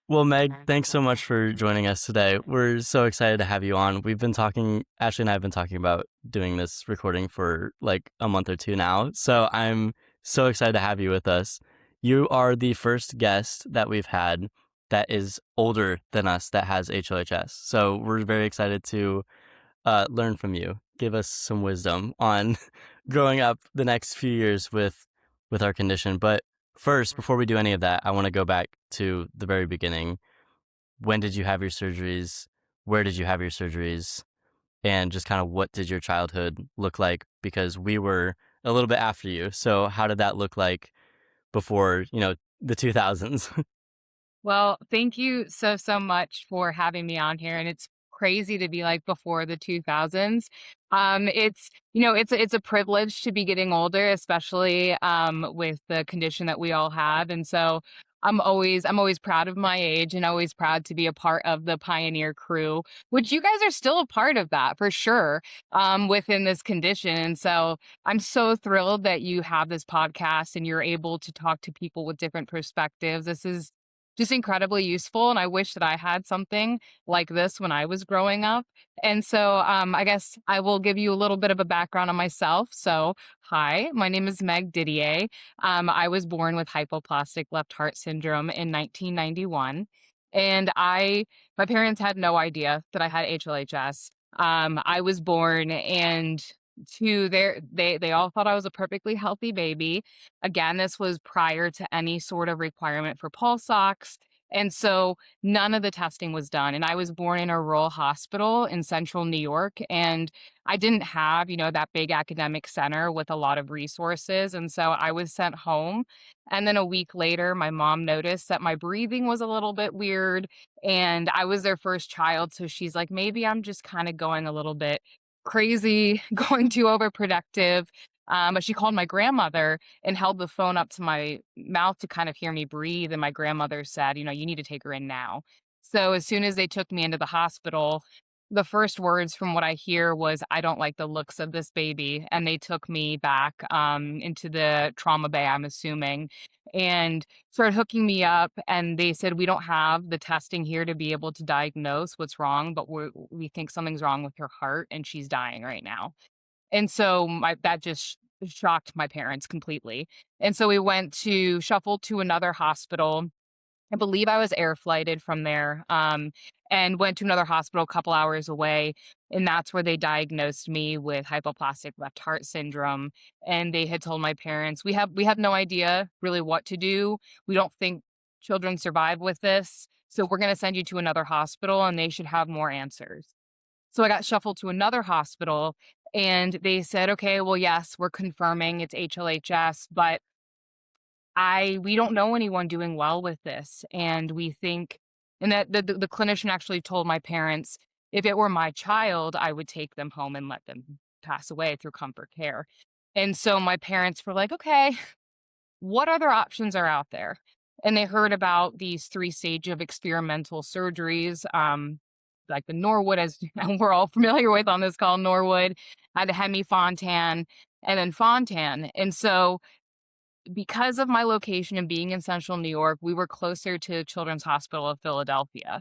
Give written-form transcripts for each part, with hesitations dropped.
Well, Meg, thanks so much for joining us today. We're so excited to have you on. We've been talking, Ashley and I have been talking about doing this recording for like a month or two now. So I'm so excited to have you with us. You are the first guest that we've had that is older than us that has HLHS. So we're very excited to learn from you. Give us some wisdom on growing up the next few years with our condition. But first, before we do any of that, I want to go back to the very beginning. When did you have your surgeries? Where did you have your surgeries? And just kind of what did your childhood look like? Because we were a little bit after you. So how did that look like before, the 2000s? Well, thank you so much for having me on here. And it's crazy to be like before the 2000s. It's a privilege to be getting older, especially with the condition that we all have. And so I'm always proud of my age and always proud to be a part of the pioneer crew, which you guys are still a part of that for sure, within this condition. And so I'm so thrilled that you have this podcast and you're able to talk to people with different perspectives. This is just incredibly useful. And I wish that I had something like this when I was growing up. And so I guess I will give you a little bit of a background on myself. So, hi, my name is Meg Didier. I was born with hypoplastic left heart syndrome in 1991. And my parents had no idea that I had HLHS. I was born and they all thought I was a perfectly healthy baby. Again, this was prior to any sort of requirement for pulse ox. And so none of the testing was done. And I was born in a rural hospital in central New York. And I didn't have, that big academic center with a lot of resources. And so I was sent home. And then a week later, my mom noticed that my breathing was a little bit weird. And I was their first child. So she's like, maybe I'm just kind of going a little bit crazy, going too overproductive. But she called my grandmother and held the phone up to my mouth to kind of hear me breathe. And my grandmother said, you need to take her in now. So as soon as they took me into the hospital, the first words from what I hear was, I don't like the looks of this baby. And they took me back into the trauma bay, I'm assuming, and started hooking me up. And they said, we don't have the testing here to be able to diagnose what's wrong, but we think something's wrong with her heart and she's dying right now. And so that just shocked my parents completely. And so we went to shuffled to another hospital. I believe I was air flighted from there, and went to another hospital a couple hours away. And that's where they diagnosed me with hypoplastic left heart syndrome. And they had told my parents, we have no idea really what to do. We don't think children survive with this. So we're going to send you to another hospital and they should have more answers. So I got shuffled to another hospital and they said, okay, well, yes, we're confirming it's HLHS, but we don't know anyone doing well with this. And we think, and that the clinician actually told my parents, if it were my child, I would take them home and let them pass away through comfort care. And so my parents were like, okay, what other options are out there? And they heard about these three-stage of experimental surgeries, like the Norwood, as we're all familiar with on this call, Norwood, the Hemi Fontan, and then Fontan. And so because of my location and being in central New York, we were closer to Children's Hospital of Philadelphia.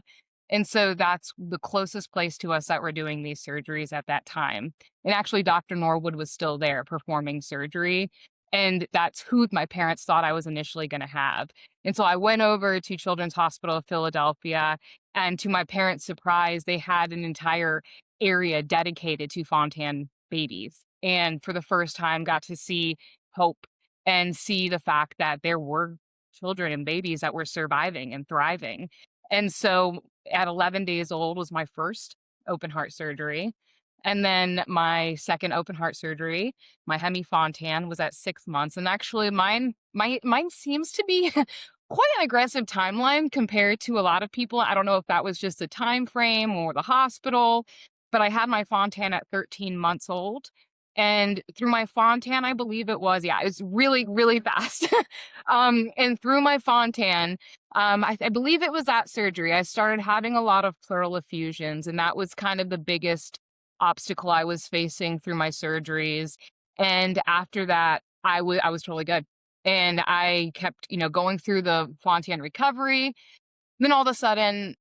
And so that's the closest place to us that were doing these surgeries at that time. And actually, Dr. Norwood was still there performing surgery. And that's who my parents thought I was initially going to have. And so I went over to Children's Hospital of Philadelphia. And to my parents' surprise, they had an entire area dedicated to Fontan babies. And for the first time, got to see hope and see the fact that there were children and babies that were surviving and thriving. And so at 11 days old was my first open heart surgery. And then my second open heart surgery, my Hemi Fontan, was at 6 months. And actually mine seems to be quite an aggressive timeline compared to a lot of people. I don't know if that was just the time frame or the hospital, but I had my Fontan at 13 months old. And through my Fontan, I believe it was, yeah, it was really, really fast. And through my Fontan, I believe it was that surgery, I started having a lot of pleural effusions, and that was kind of the biggest obstacle I was facing through my surgeries. And after that, I was totally good. And I kept, going through the Fontan recovery. Then all of a sudden,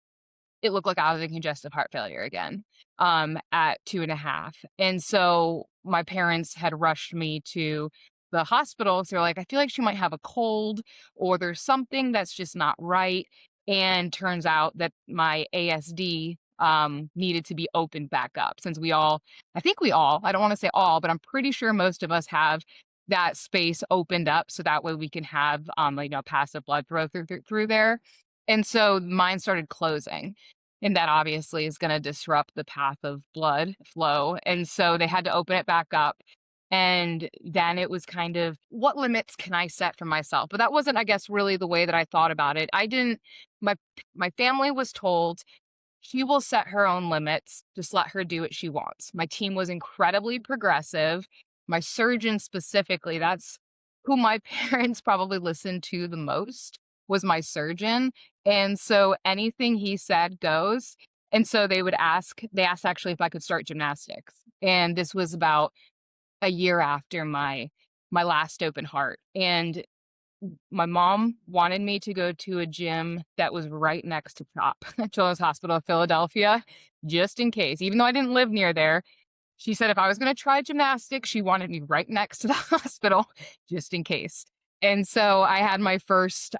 it looked like I was in congestive heart failure again, at 2.5. And so my parents had rushed me to the hospital. So they're like, I feel like she might have a cold or there's something that's just not right. And turns out that my ASD needed to be opened back up since I think we all, I don't want to say all, but I'm pretty sure most of us have that space opened up so that way we can have passive blood flow through there. And so mine started closing, and that obviously is gonna disrupt the path of blood flow, and so they had to open it back up, and then it was kind of, "What limits can I set for myself?" But that wasn't, I guess, really the way that I thought about it. I didn't my my family was told, "She will set her own limits, just let her do what she wants." My team was incredibly progressive. My surgeon specifically, that's who my parents probably listened to the most, was my surgeon, and so anything he said goes, and so they asked actually if I could start gymnastics, and this was about a year after my last open heart, and my mom wanted me to go to a gym that was right next to CHOP, Children's Hospital of Philadelphia, just in case. Even though I didn't live near there, she said if I was gonna try gymnastics, she wanted me right next to the hospital just in case. And so I had my first,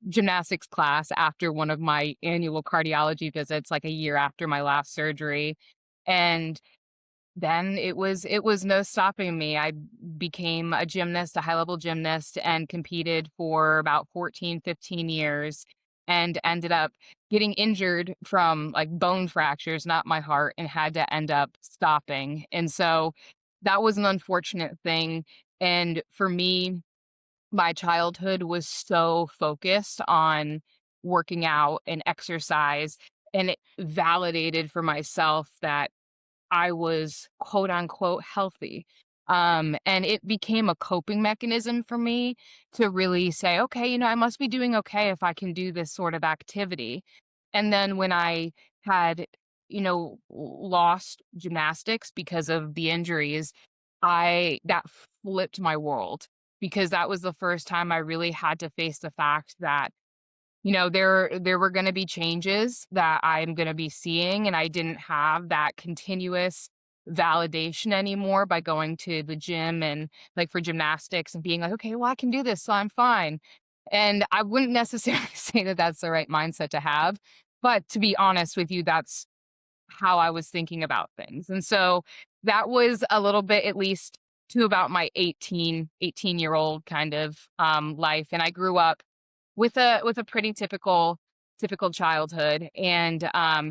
gymnastics class after one of my annual cardiology visits, like a year after my last surgery, and then it was no stopping me. I became a gymnast, a high-level gymnast, and competed for about 14, 15 years, and ended up getting injured from, like, bone fractures, not my heart, and had to end up stopping, and so that was an unfortunate thing, and for me, my childhood was so focused on working out and exercise, and it validated for myself that I was quote unquote healthy. And it became a coping mechanism for me to really say, okay, I must be doing okay if I can do this sort of activity. And then when I had, lost gymnastics because of the injuries, that flipped my world because that was the first time I really had to face the fact that there were gonna be changes that I'm gonna be seeing, and I didn't have that continuous validation anymore by going to the gym and, like, for gymnastics and being like, "Okay, well, I can do this, so I'm fine." And I wouldn't necessarily say that that's the right mindset to have, but to be honest with you, that's how I was thinking about things. And so that was a little bit at least to about my 18-year-old kind of, life, and I grew up with a pretty typical childhood and,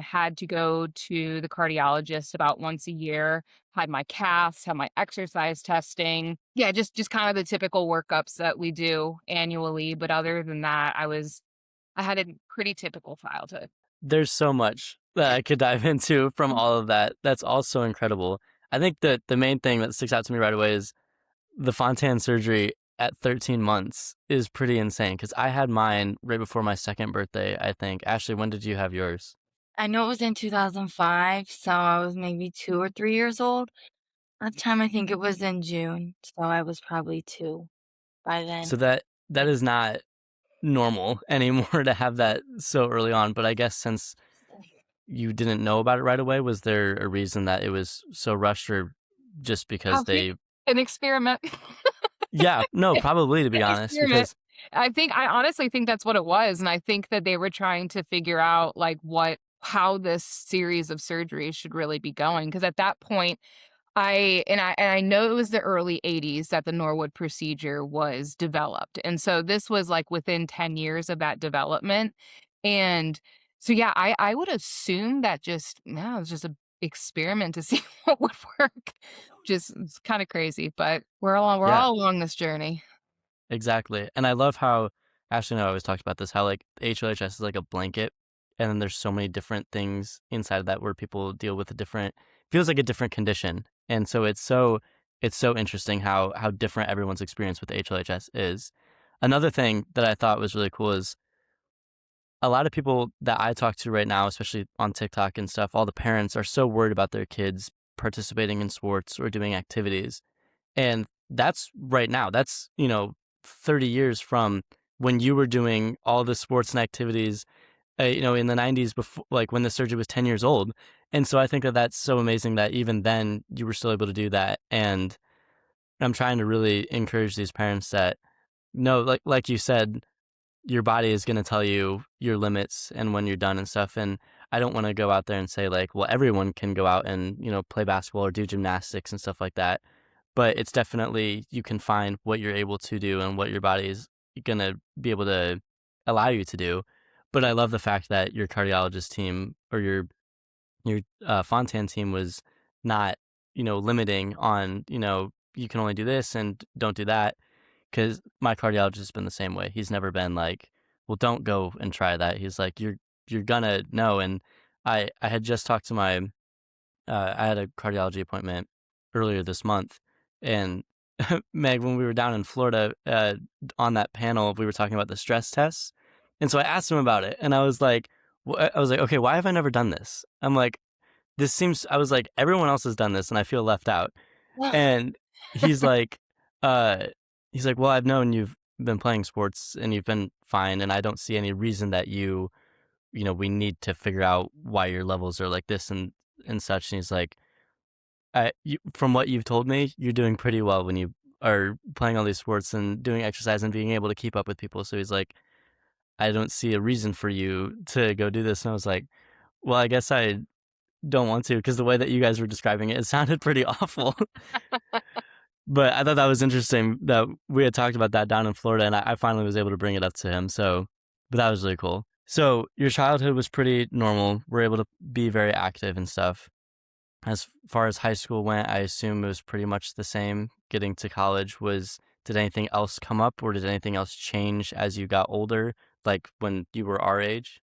had to go to the cardiologist about once a year, had my caths, had my exercise testing. Yeah, just kind of the typical workups that we do annually, but other than that, I had a pretty typical childhood. There's so much that I could dive into from all of that. That's all so incredible. I think that the main thing that sticks out to me right away is the Fontan surgery at 13 months is pretty insane because I had mine right before my second birthday, I think. Ashley, when did you have yours? I know it was in 2005, so I was maybe 2 or 3 years old. At the time, I think it was in June, so I was probably 2 by So then. that is not normal anymore to have that so early on, but I guess since you didn't know about it right away, was there a reason that it was so rushed or just because Probably they an experiment. Yeah, no, probably to be honest, Experiment. because I honestly think that's what it was, and I think that they were trying to figure out, like, how this series of surgeries should really be going. Because at that point, I know it was the early '80s that the Norwood procedure was developed, and so this was, like, within 10 years of that development, and so, yeah, I would assume that just no, it was just a experiment to see what would work. Just it's kinda crazy, but we're yeah, all along this journey. exactly, and I love how Ashley and I always talked about this, how, like, HLHS is like a blanket, and then there's so many different things inside of that where people deal with a different feels like a different condition, and so it's so interesting how different everyone's experience with HLHS is. Another thing that I thought was really cool is a lot of people that I talk to right now, especially on TikTok and stuff, all the parents are so worried about their kids participating in sports or doing activities. And that's right now. That's, 30 years from when you were doing all the sports and activities in the 90s before, like when the surgery was 10 years old. And so I think that that's so amazing that even then you were still able to do that. And I'm trying to really encourage these parents that no, like you said, your body is going to tell you your limits and when you're done and stuff. And I don't want to go out there and say like, well, everyone can go out and, play basketball or do gymnastics and stuff like that. But it's definitely, you can find what you're able to do and what your body is going to be able to allow you to do. But I love the fact that your cardiologist team or your Fontan team was not, limiting on, you can only do this and don't do that. Because my cardiologist has been the same way. He's never been like, "Well, don't go and try that." He's like, "You're gonna know." And I had just talked to I had a cardiology appointment earlier this month, and Meg, when we were down in Florida on that panel, we were talking about the stress tests, and so I asked him about it, and I was like, "Okay, why have I never done this?" I'm like, "This seems." I was like, "Everyone else has done this, and I feel left out." And he's like, uh, "Well, I've known you've been playing sports and you've been fine, and I don't see any reason that we need to figure out why your levels are like this and such." And he's like, from what you've told me, you're doing pretty well when you are playing all these sports and doing exercise and being able to keep up with people." So he's like, "I don't see a reason for you to go do this." And I was like, "Well, I guess I don't want to, because the way that you guys were describing it, it sounded pretty awful." But I thought that was interesting that we had talked about that down in Florida, and I finally was able to bring it up to him. So, but that was really cool. So your childhood was pretty normal. We're able to be very active and stuff. As far as high school went, I assume it was pretty much the same. Getting to college did anything else come up, or did anything else change as you got older, like when you were our age?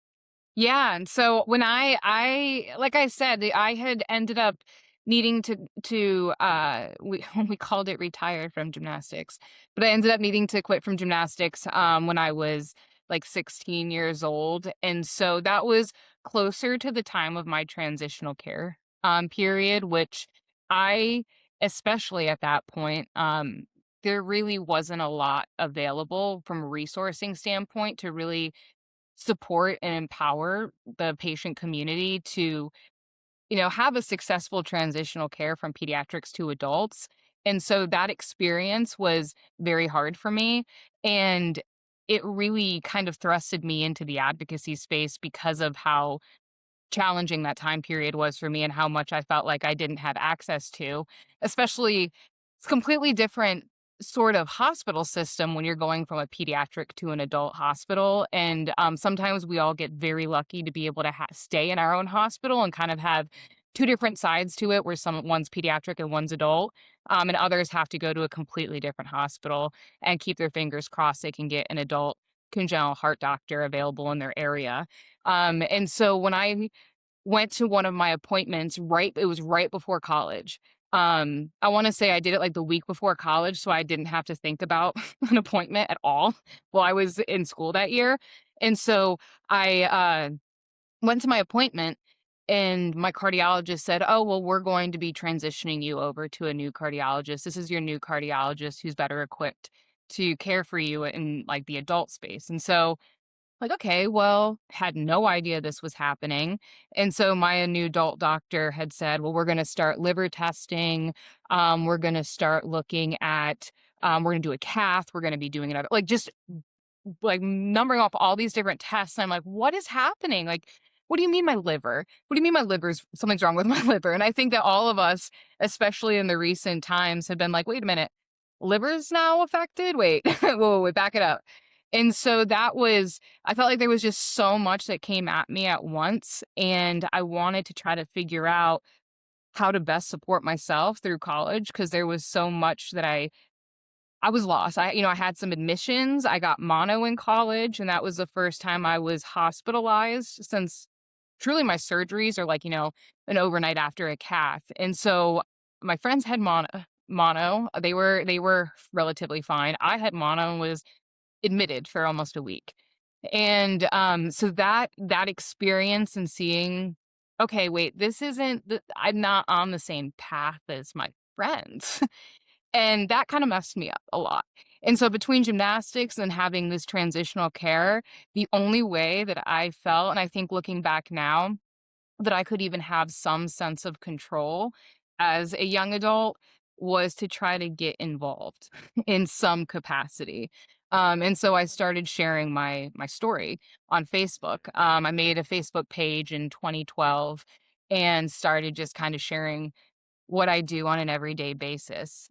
Yeah, and so when I like I said, I had ended up needing we we called it retired from gymnastics, but I ended up needing to quit from gymnastics when I was like 16 years old. And so that was closer to the time of my transitional care period, which I especially at that point there really wasn't a lot available from a resourcing standpoint to really support and empower the patient community to, have a successful transitional care from pediatrics to adults. And so that experience was very hard for me. And it really kind of thrusted me into the advocacy space because of how challenging that time period was for me and how much I felt like I didn't have access to, especially it's completely different sort of hospital system when you're going from a pediatric to an adult hospital. And sometimes we all get very lucky to be able to stay in our own hospital and kind of have two different sides to it where one's pediatric and one's adult. And others have to go to a completely different hospital and keep their fingers crossed they can get an adult congenital heart doctor available in their area. And so when I went to one of my appointments it was right before college. I wanna say I did it, like, the week before college, so I didn't have to think about an appointment at all while I was in school that year, and so I went to my appointment, and my cardiologist said, "Oh, well, we're going to be transitioning you over to a new cardiologist. This is your new cardiologist who's better equipped to care for you in, like, the adult space," and so like, okay, well, had no idea this was happening. And so my new adult doctor had said, well, we're going to start liver testing. We're going to start looking at, we're going to do a cath. We're going to be doing another, like, just like numbering off all these different tests. I'm like, what is happening? Like, what do you mean my liver? What do you mean my liver's something's wrong with my liver? And I think that all of us, especially in the recent times, have been like, wait a minute, liver's now affected? Wait, whoa, wait, back it up. And so I felt like there was just so much that came at me at once. And I wanted to try to figure out how to best support myself through college because there was so much that I was lost. I had some admissions. I got mono in college, and that was the first time I was hospitalized since truly my surgeries are like, an overnight after a cath. And so my friends had mono. They were relatively fine. I had mono and was admitted for almost a week. And so that experience and seeing, okay, wait, this isn't I'm not on the same path as my friends. And that kind of messed me up a lot. And so between gymnastics and having this transitional care, the only way that I felt, and I think looking back now, that I could even have some sense of control as a young adult was to try to get involved in some capacity. And so I started sharing my story on Facebook. I made a Facebook page in 2012 and started just kind of sharing what I do on an everyday basis.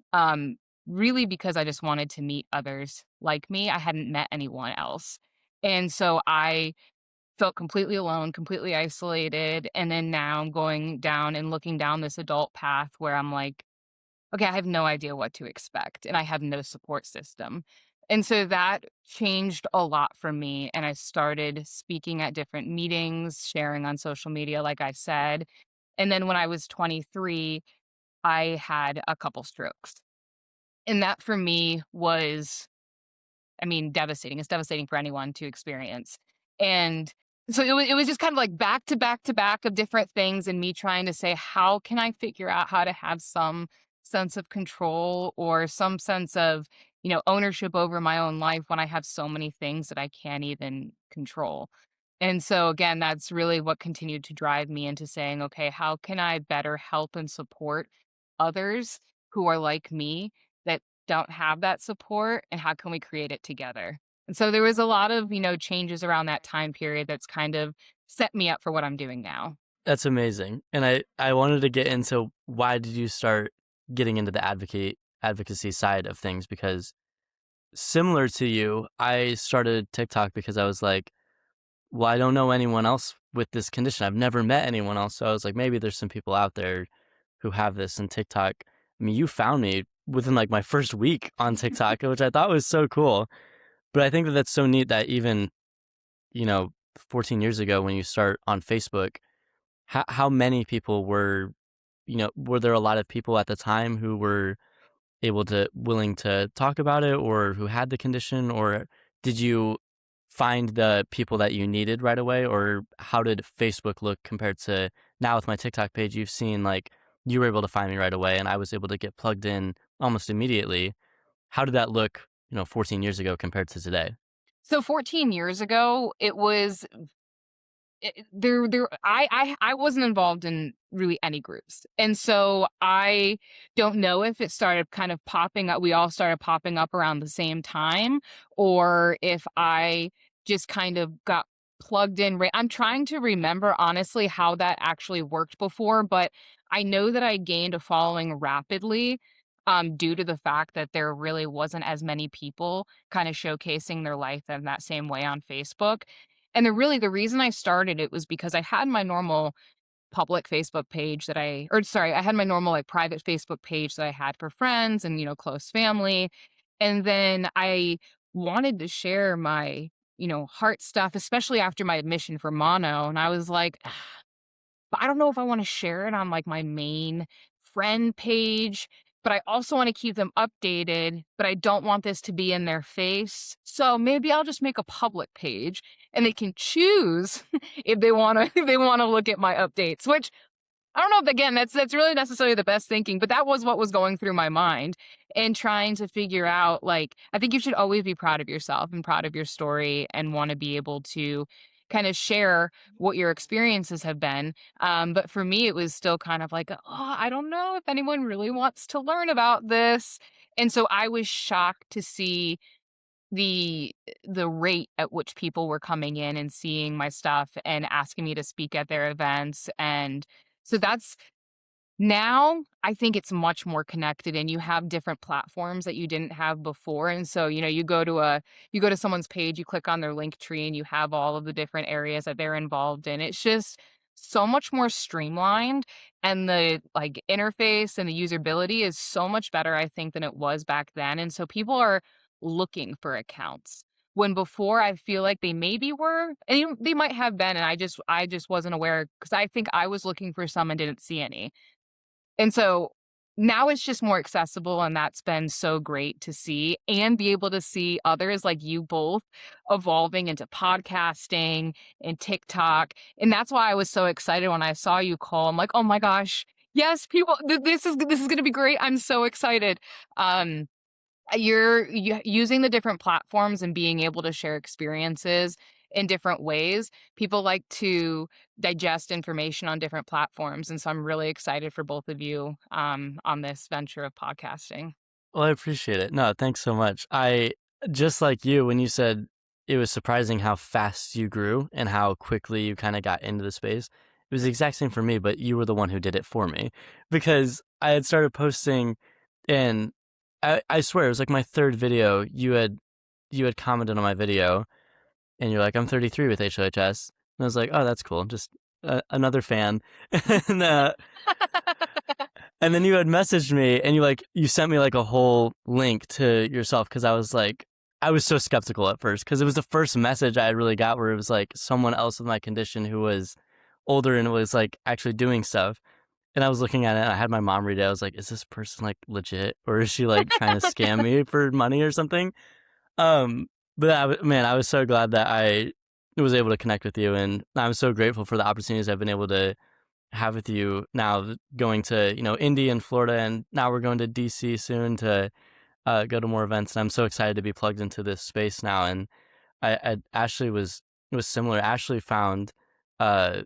Really because I just wanted to meet others like me. I hadn't met anyone else. And so I felt completely alone, completely isolated. And then now I'm going down and looking down this adult path where I'm like, okay, I have no idea what to expect and I have no support system. And so that changed a lot for me. And I started speaking at different meetings, sharing on social media, like I said. And then when I was 23, I had a couple strokes. And that for me was, I mean, devastating. It's devastating for anyone to experience. And so it was just kind of like back to back to back of different things and me trying to say, how can I figure out how to have some sense of control or some sense of, ownership over my own life when I have so many things that I can't even control. And so again, that's really what continued to drive me into saying, okay, how can I better help and support others who are like me that don't have that support, and how can we create it together? And so there was a lot of, changes around that time period that's kind of set me up for what I'm doing now. That's amazing. And I wanted to get into why did you start getting into the advocacy side of things, because similar to you, I started TikTok because I was like, well, I don't know anyone else with this condition. I've never met anyone else. So I was like, maybe there's some people out there who have this. And TikTok, I mean, you found me within like my first week on TikTok, which I thought was so cool. But I think that that's so neat that even, you know, 14 years ago when you start on Facebook, how many people were, were there a lot of people at the time who were willing to talk about it, or who had the condition, or did you find the people that you needed right away, or how did Facebook look compared to now with my TikTok page? You've seen like you were able to find me right away and I was able to get plugged in almost immediately. How did that look, 14 years ago compared to today? So 14 years ago, it was I wasn't involved in really any groups. And so I don't know if it started kind of popping up, we all started popping up around the same time, or if I just kind of got plugged in. I'm trying to remember honestly how that actually worked before, but I know that I gained a following rapidly. Due to the fact that there really wasn't as many people kind of showcasing their life in that same way on Facebook. And the reason I started it was because I had my normal public Facebook page I had my normal like private Facebook page that I had for friends and, close family. And then I wanted to share my, heart stuff, especially after my admission for mono. And I was like, but I don't know if I wanna share it on, like, my main friend page, but I also wanna keep them updated, but I don't want this to be in their face. So maybe I'll just make a public page, and they can choose if they wanna if they wanna look at my updates, which I don't know if again, that's really necessarily the best thinking, but that was what was going through my mind and trying to figure out, like, I think you should always be proud of yourself and proud of your story and wanna be able to kinda share what your experiences have been. But for me, it was still kind of like, "Oh, I don't know if anyone really wants to learn about this." And so I was shocked to see the the rate at which people were coming in and seeing my stuff and asking me to speak at their events. And so that's now I think it's much more connected and you have different platforms that you didn't have before. And so, you go to someone's page, you click on their link tree and you have all of the different areas that they're involved in. It's just so much more streamlined, and the like interface and the usability is so much better, I think, than it was back then. And so people are looking for accounts. When before I feel like they maybe were, and they might have been, and I just wasn't aware because I think I was looking for some and didn't see any. And so now it's just more accessible, and that's been so great to see and be able to see others like you both evolving into podcasting and TikTok. And that's why I was so excited when I saw you call. I'm like, oh my gosh, Yes, people, this is going to be great. I'm so excited. Um, you're using the different platforms and being able to share experiences in different ways. People like to digest information on different platforms, and so I'm really excited for both of you on this venture of podcasting. Well, I appreciate it. No, thanks so much. I just like you when you said it was surprising how fast you grew and how quickly you kind of got into the space. It was the exact same for me, but you were the one who did it for me because I had started posting and I swear it was like my third video. You had commented on my video and you're like, I'm 33 with HLHS. And I was like, oh, that's cool. Just another fan. and and then you had messaged me and you sent me like a whole link to yourself because I was so skeptical at first because it was the first message I had really got where it was like someone else with my condition who was older and was like actually doing stuff. And I was looking at it and I had my mom read it. I was like, is this person like legit or is she like trying to scam me for money or something? Um, but man, I was so glad that I was able to connect with you and I'm so grateful for the opportunities I've been able to have with you now going to, Indy and Florida, and now we're going to DC soon to go to more events. And I'm so excited to be plugged into this space now. And Ashley it was similar. Uh,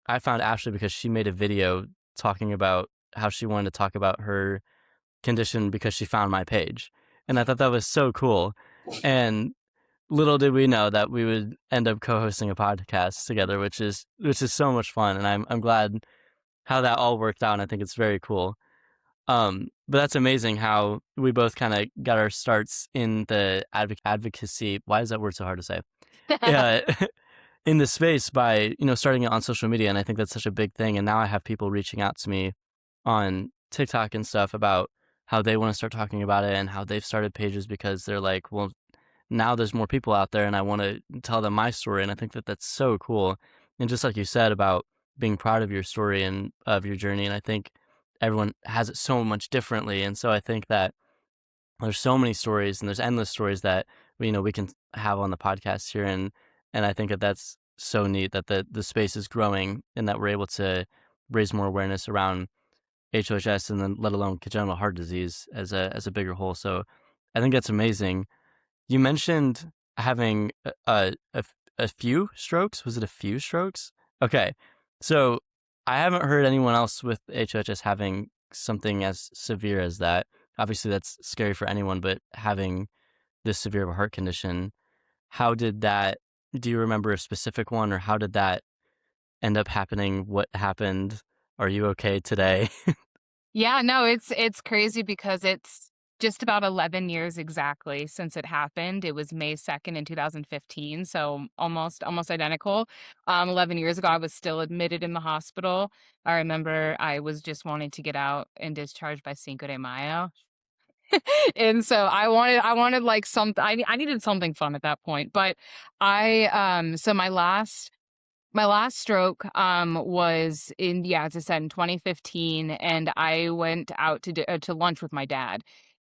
I found Ashley because she made a video talking about how she wanted to talk about her condition because she found my page. And I thought that was so cool. And little did we know that we would end up co-hosting a podcast together, which is so much fun. And I'm glad how that all worked out. And I think it's very cool. But that's amazing how we both kind of got our starts in the advocacy. Why is that word so hard to say? Yeah, in the space by starting it on social media, and I think that's such a big thing. And now I have people reaching out to me on TikTok and stuff about how they want to start talking about it and how they've started pages because they're like, well, now there's more people out there and I want to tell them my story. And I think that that's so cool. And just like you said about being proud of your story and of your journey. And I think everyone has it so much differently. And so I think that there's so many stories and there's endless stories that, we can have on the podcast here. And I think that that's so neat that the space is growing and that we're able to raise more awareness around HLHS and then let alone congenital heart disease as a bigger whole. So I think that's amazing. You mentioned having a few strokes. Was it a few strokes? Okay. So I haven't heard anyone else with HLHS having something as severe as that. Obviously, that's scary for anyone, but having this severe of a heart condition, how did that, do you remember a specific one or how did that end up happening? What happened? Are you okay today? Yeah, no, it's crazy because it's just about 11 years exactly since it happened. It was May 2nd in 2015, so almost identical. 11 years ago, I was still admitted in the hospital. I remember I was just wanting to get out and discharged by Cinco de Mayo. And so I wanted like I needed something fun at that point. But so my last stroke was in, yeah, as I said, in 2015, and I went out to lunch with my dad.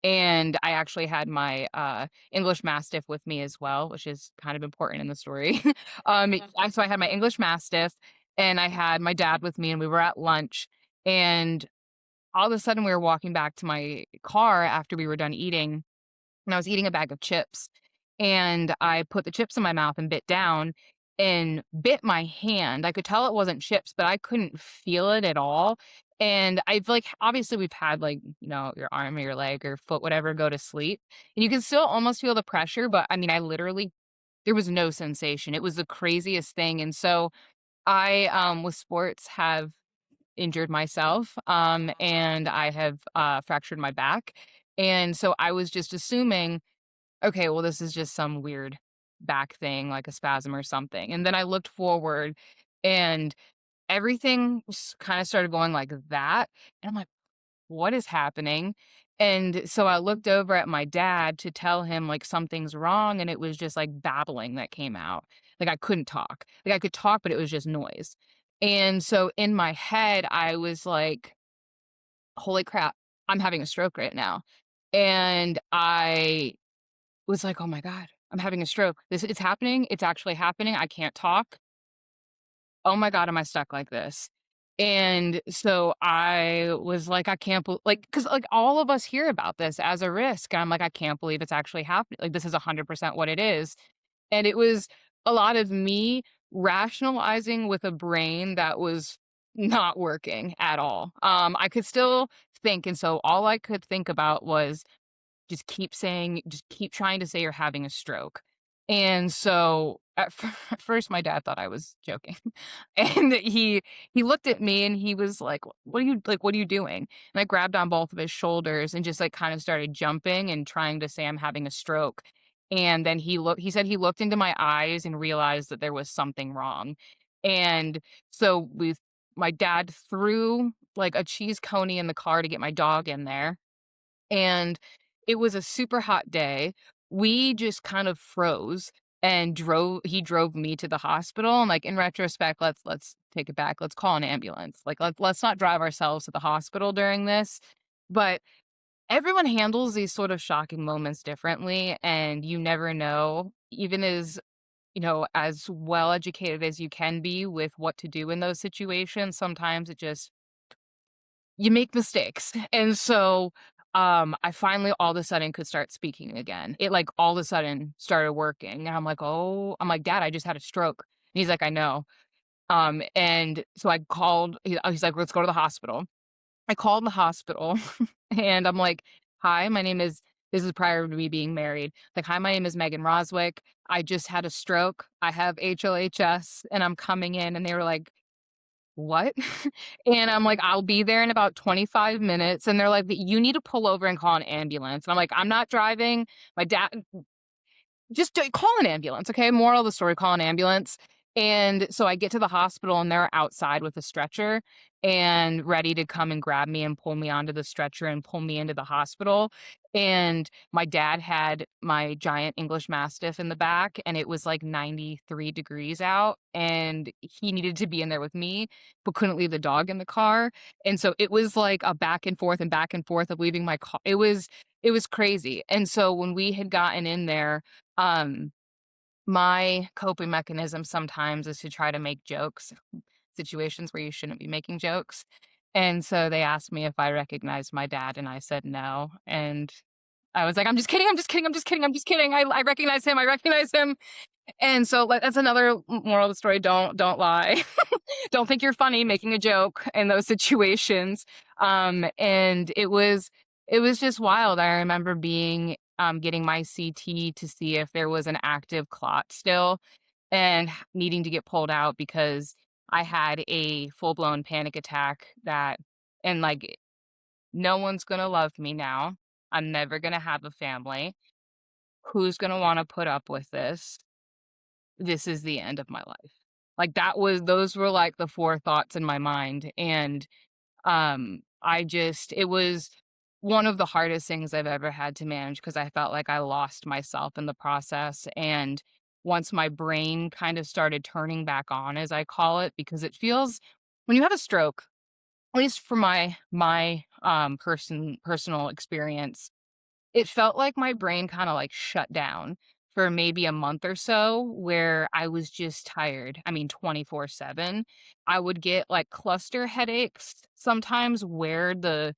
And I actually had my English Mastiff with me as well, which is kind of important in the story. So I had my English Mastiff and I had my dad with me, and we were at lunch. And all of a sudden, we were walking back to my car after we were done eating, and I was eating a bag of chips. And I put the chips in my mouth and bit down and bit my hand. I could tell it wasn't chips, but I couldn't feel it at all. And I've like, obviously, we've had like, your arm or your leg or foot, whatever, go to sleep. And you can still almost feel the pressure. But I mean, there was no sensation. It was the craziest thing. And so with sports, have injured myself, and I have fractured my back. And so I was just assuming, okay, well, this is just some weird back thing, like a spasm or something. And then I looked forward and everything kind of started going like that. And I'm like, what is happening? And so I looked over at my dad to tell him like something's wrong. And it was just like babbling that came out. Like I couldn't talk. Like I could talk, but it was just noise. And so in my head, I was like, holy crap, I'm having a stroke right now. And I was like, "Oh my god, I'm having a stroke. It's happening. It's actually happening. I can't talk. Oh my god, am I stuck like this?" And so I was like, I can't believe, like, because like all of us hear about this as a risk. And I'm like, I can't believe it's actually happening. Like, this is 100% what it is. And it was a lot of me rationalizing with a brain that was not working at all. I could still think. And so all I could think about was just keep trying to say you're having a stroke. And so at first my dad thought I was joking. And he looked at me and he was like, what are you doing?" And I grabbed on both of his shoulders and just like kind of started jumping and trying to say I'm having a stroke. And then he said he looked into my eyes and realized that there was something wrong. And so my dad threw like a cheese coney in the car to get my dog in there, and it was a super hot day. We just kind of froze and he drove me to the hospital, and, like, in retrospect, let's take it back. Let's call an ambulance. Like, let's not drive ourselves to the hospital during this. But everyone handles these sort of shocking moments differently, and you never know, even as, as well educated as you can be with what to do in those situations, sometimes it just you make mistakes. And so, I finally all of a sudden could start speaking again. It like all of a sudden started working. And I'm like, oh, I'm like, Dad, I just had a stroke. And he's like, I know. And so I called, he's like, let's go to the hospital. I called the hospital and I'm like, hi, this is prior to me being married. Like, hi, my name is Megan Roswick. I just had a stroke. I have HLHS and I'm coming in. And they were like, what? And I'm like, I'll be there in about 25 minutes. And they're like, you need to pull over and call an ambulance. And I'm like, I'm not driving. My dad, call an ambulance, okay? Moral of the story, call an ambulance. And so I get to the hospital and they're outside with a stretcher and ready to come and grab me and pull me onto the stretcher and pull me into the hospital. And my dad had my giant English Mastiff in the back, and it was like 93 degrees out, and he needed to be in there with me, but couldn't leave the dog in the car. And so it was like a back and forth of leaving my car. It was crazy. And so when we had gotten in there, um, my coping mechanism sometimes is to try to make jokes, situations where you shouldn't be making jokes. And so they asked me if I recognized my dad, and I said no. And I was like, I'm just kidding. I'm just kidding. I'm just kidding. I'm just kidding. I recognize him. I recognize him. And so like, that's another moral of the story. Don't lie. Don't think you're funny making a joke in those situations. And it was just wild. I remember getting my CT to see if there was an active clot still, and needing to get pulled out because I had a full-blown panic attack and like, no one's gonna love me now. I'm never gonna have a family. Who's gonna wanna put up with this? This is the end of my life. Like, those were, like, the 4 thoughts in my mind. And it was one of the hardest things I've ever had to manage because I felt like I lost myself in the process. And once my brain kind of started turning back on, as I call it, because it feels when you have a stroke, at least for my personal experience, it felt like my brain kinda, like, shut down for maybe a month or so, where I was just tired, I mean, 24/7. I would get, like, cluster headaches sometimes where the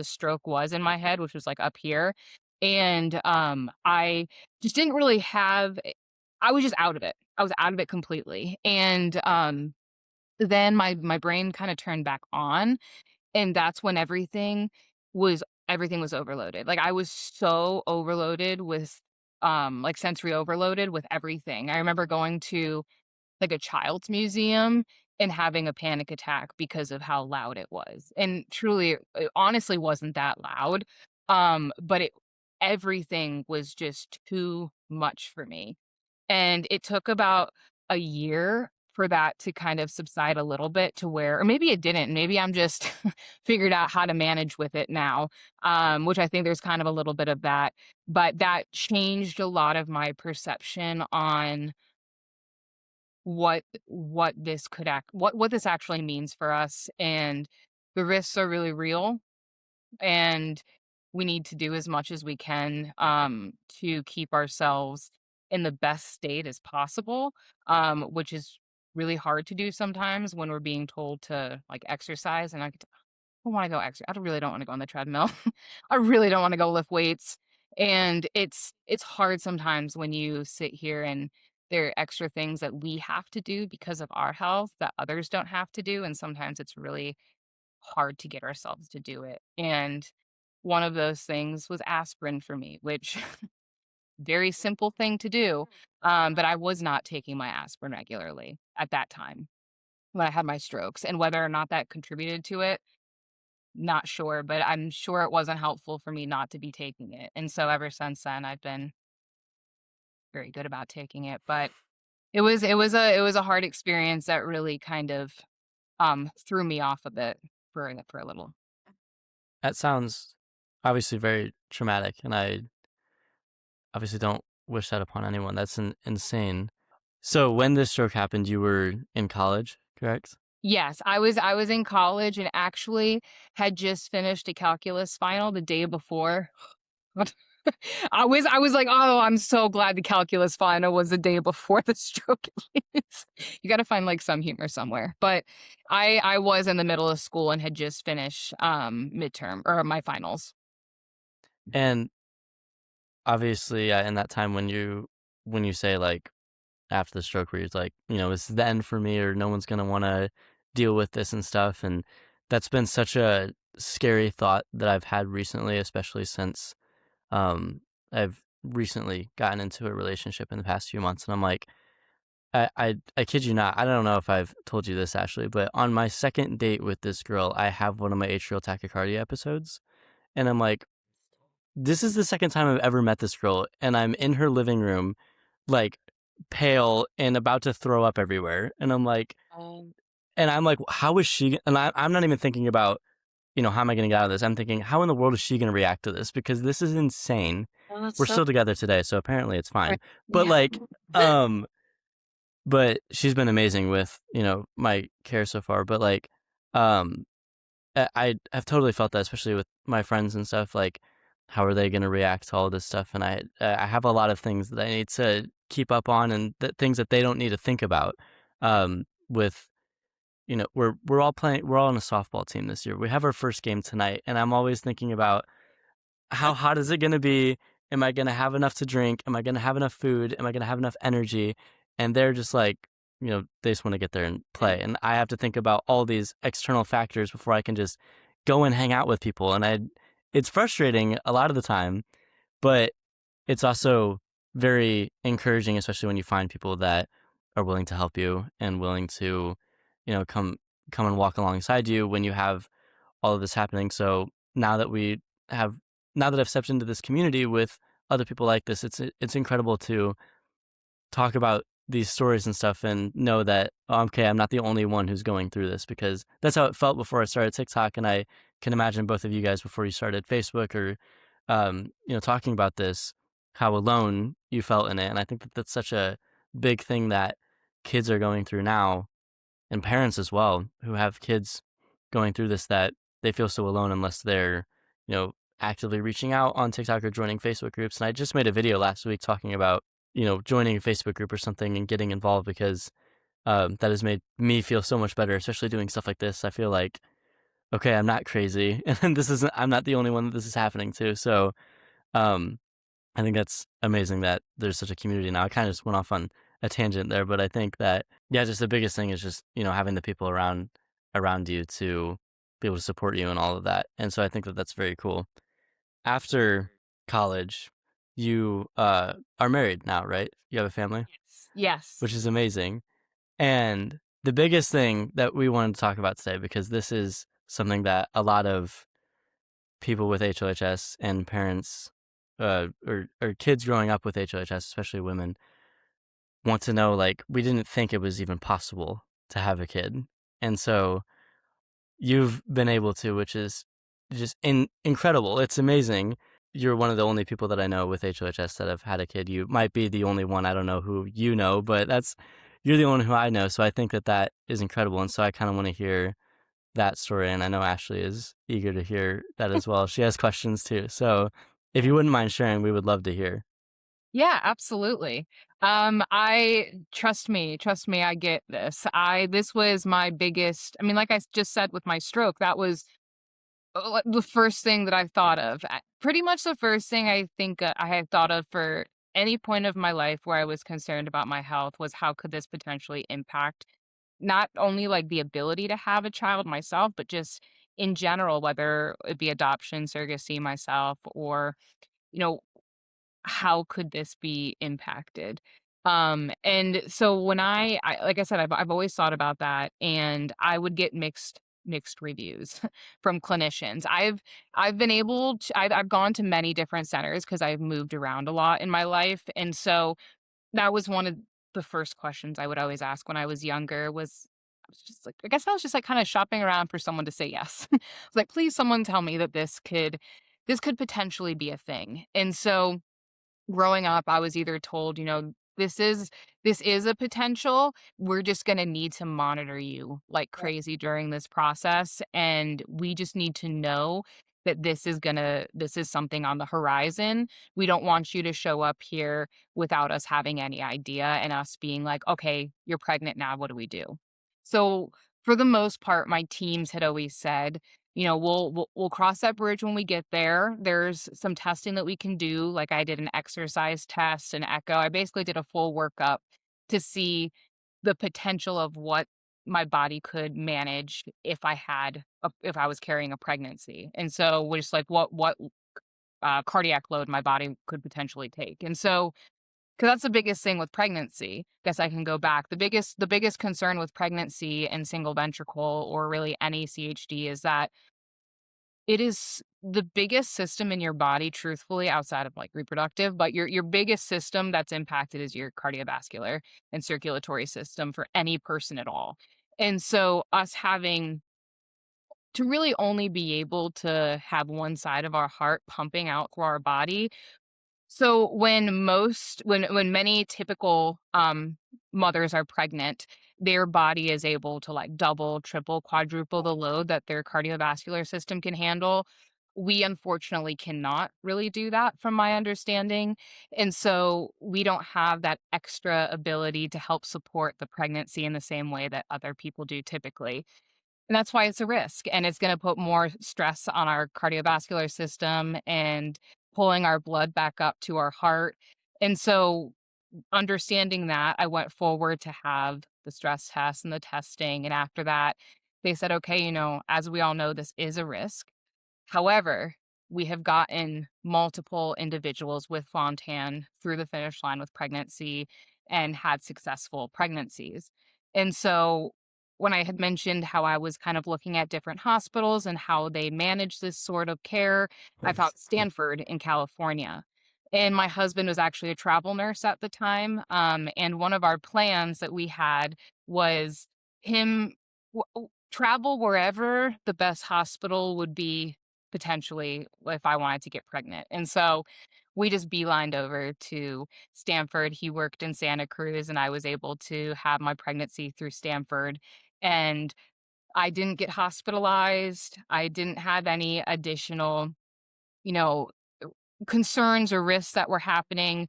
stroke was in my head, which was, like, up here. And, I just didn't really have I was just out of it. I was out of it completely. And, then my brain kinda turned back on, and that's when everything was overloaded. Like, I was so overloaded with, like, sensory overloaded with everything. I remember going to, like, a child's museum and having a panic attack because of how loud it was. And truly, it honestly wasn't that loud, but everything was just too much for me. And it took about a year for that to kind of subside a little bit to where, or maybe it didn't. Maybe I'm just figured out how to manage with it now, which I think there's kind of a little bit of that. But that changed a lot of my perception on what this actually means for us. And the risks are really real, and we need to do as much as we can to keep ourselves in the best state as possible, which is really hard to do sometimes when we're being told to like exercise. And I want to go exercise. I really don't want to go on the treadmill. I really don't want to go lift weights. And it's hard sometimes when you sit here and there are extra things that we have to do because of our health that others don't have to do. And sometimes it's really hard to get ourselves to do it. And one of those things was aspirin for me, which very simple thing to do. But I was not taking my aspirin regularly at that time when I had my strokes. And whether or not that contributed to it, not sure, but I'm sure it wasn't helpful for me not to be taking it. And so ever since then, I've been very good about taking it. But it was a hard experience that really kind of threw me off a bit for a little. That sounds obviously very traumatic, and I obviously don't wish that upon anyone. That's insane. So when this stroke happened, you were in college, correct? Yes, I was in college and actually had just finished a calculus final the day before. I was like, "Oh, I'm so glad the calculus final was the day before the stroke." You gotta find, like, some humor somewhere, but I was in the middle of school and had just finished, midterm or my finals. And obviously, in that time when you say like after the stroke, where you're like, it's the end for me, or no one's gonna want to deal with this and stuff, and that's been such a scary thought that I've had recently, especially since I've recently gotten into a relationship in the past few months, and I'm like, I kid you not, I don't know if I've told you this, Ashley, but on my second date with this girl, I have one of my atrial tachycardia episodes, and I'm like, this is the second time I've ever met this girl, and I'm in her living room, like, pale and about to throw up everywhere, Um, and I'm like, how is she and I'm not even thinking about, how am I gonna get out of this? I'm thinking, how in the world is she gonna react to this? Because this is insane. well, that's We're so still together today, so apparently it's fine. right. But, Yeah. like, um but she's been amazing with, my care so far, but, like, um I have totally felt that, especially with my friends and stuff. Like, how are they going to react to all this stuff? And I have a lot of things that I need to keep up on, and things that they don't need to think about. With we're all playing. We're all on a softball team this year. We have our first game tonight, and I'm always thinking about how hot is it going to be? Am I going to have enough to drink? Am I going to have enough food? Am I going to have enough energy? And they're just like, they just want to get there and play. And I have to think about all these external factors before I can just go and hang out with people. And it's frustrating a lot of the time, but it's also very encouraging, especially when you find people that are willing to help you and willing to, come and walk alongside you when you have all of this happening. So now that we have, now that I've stepped into this community with other people like this, it's incredible to talk about these stories and stuff and know that, oh, okay, I'm not the only one who's going through this, because that's how it felt before I started TikTok. And I can imagine both of you guys before you started Facebook or, talking about this, how alone you felt in it. And I think that that's such a big thing that kids are going through now, and parents as well, who have kids going through this, that they feel so alone unless they're, actively reaching out on TikTok or joining Facebook groups. And I just made a video last week talking about, joining a Facebook group or something and getting involved, because that has made me feel so much better, especially doing stuff like this. I feel like, okay, I'm not crazy, and I'm not the only one that this is happening to. So um, I think that's amazing that there's such a community now. I kind of just went off on a tangent there, but I think that, yeah, just the biggest thing is just, having the people around you to be able to support you and all of that. And so I think that that's very cool. After college, you are married now, right? You have a family, Yes. which is amazing. And the biggest thing that we wanted to talk about today, because this is something that a lot of people with HLHS and parents, or kids growing up with HLHS, especially women, want to know, like, we didn't think it was even possible to have a kid. And so you've been able to, which is just incredible. It's amazing. You're one of the only people that I know with HLHS that have had a kid. You might be the only one. I don't know who you know, but you're the only who I know. So I think that that is incredible. And so I kind of want to hear that story. And I know Ashley is eager to hear that as well. She has questions too. So if you wouldn't mind sharing, we would love to hear. Yeah, absolutely. I trust me, I get this. This was my biggest, I mean, like just said with my stroke, that was like, the first thing that I thought of. Pretty much the first thing I think I had thought of for any point of my life where I was concerned about my health was how could this potentially impact not only like the ability to have a child myself, but just in general, whether it be adoption, surrogacy myself, or, you know, how could this be impacted? And so when I like I said, I've always thought about that, and I would get mixed reviews from clinicians. I've been able to I've gone to many different centers because I've moved around a lot in my life, and so that was one of the first questions I would always ask when I was younger was I was just like I guess I was just like kind of shopping around for someone to say yes. I was like, please someone tell me that this could potentially be a thing. And so growing up, I was either told, this is a potential. We're just going to need to monitor you like Right. crazy during this process, and we just need to know that this is something on the horizon. We don't want you to show up here without us having any idea and us being like, "Okay, you're pregnant now. What do we do?" So, for the most part, my teams had always said, we'll cross that bridge when we get there. There's some testing that we can do. Like I did an exercise test, an echo. I basically did a full workup to see the potential of what my body could manage if I was carrying a pregnancy. And so we're just like what cardiac load my body could potentially take. And so because that's the biggest thing with pregnancy. Guess I can go back. The biggest concern with pregnancy and single ventricle or really any CHD is that it is the biggest system in your body, truthfully, outside of, like, reproductive, but your biggest system that's impacted is your cardiovascular and circulatory system for any person at all. And so us having to really only be able to have one side of our heart pumping out through our body, so when many typical, mothers are pregnant, their body is able to, like, double, triple, quadruple the load that their cardiovascular system can handle. We unfortunately cannot really do that from my understanding, and so we don't have that extra ability to help support the pregnancy in the same way that other people do typically. And that's why it's a risk, and it's gonna put more stress on our cardiovascular system and pulling our blood back up to our heart. And so, understanding that, I went forward to have the stress test and the testing, and after that, they said, "Okay, as we all know, this is a risk. However, we have gotten multiple individuals with Fontan through the finish line with pregnancy and had successful pregnancies." And so when I had mentioned how I was kind of looking at different hospitals and how they manage this sort of care, I found Stanford in California. And my husband was actually a travel nurse at the time. And one of our plans that we had was him travel wherever the best hospital would be potentially if I wanted to get pregnant. And so we just beelined over to Stanford. He worked in Santa Cruz, and I was able to have my pregnancy through Stanford. And I didn't get hospitalized. I didn't have any additional, you know, concerns or risks that were happening.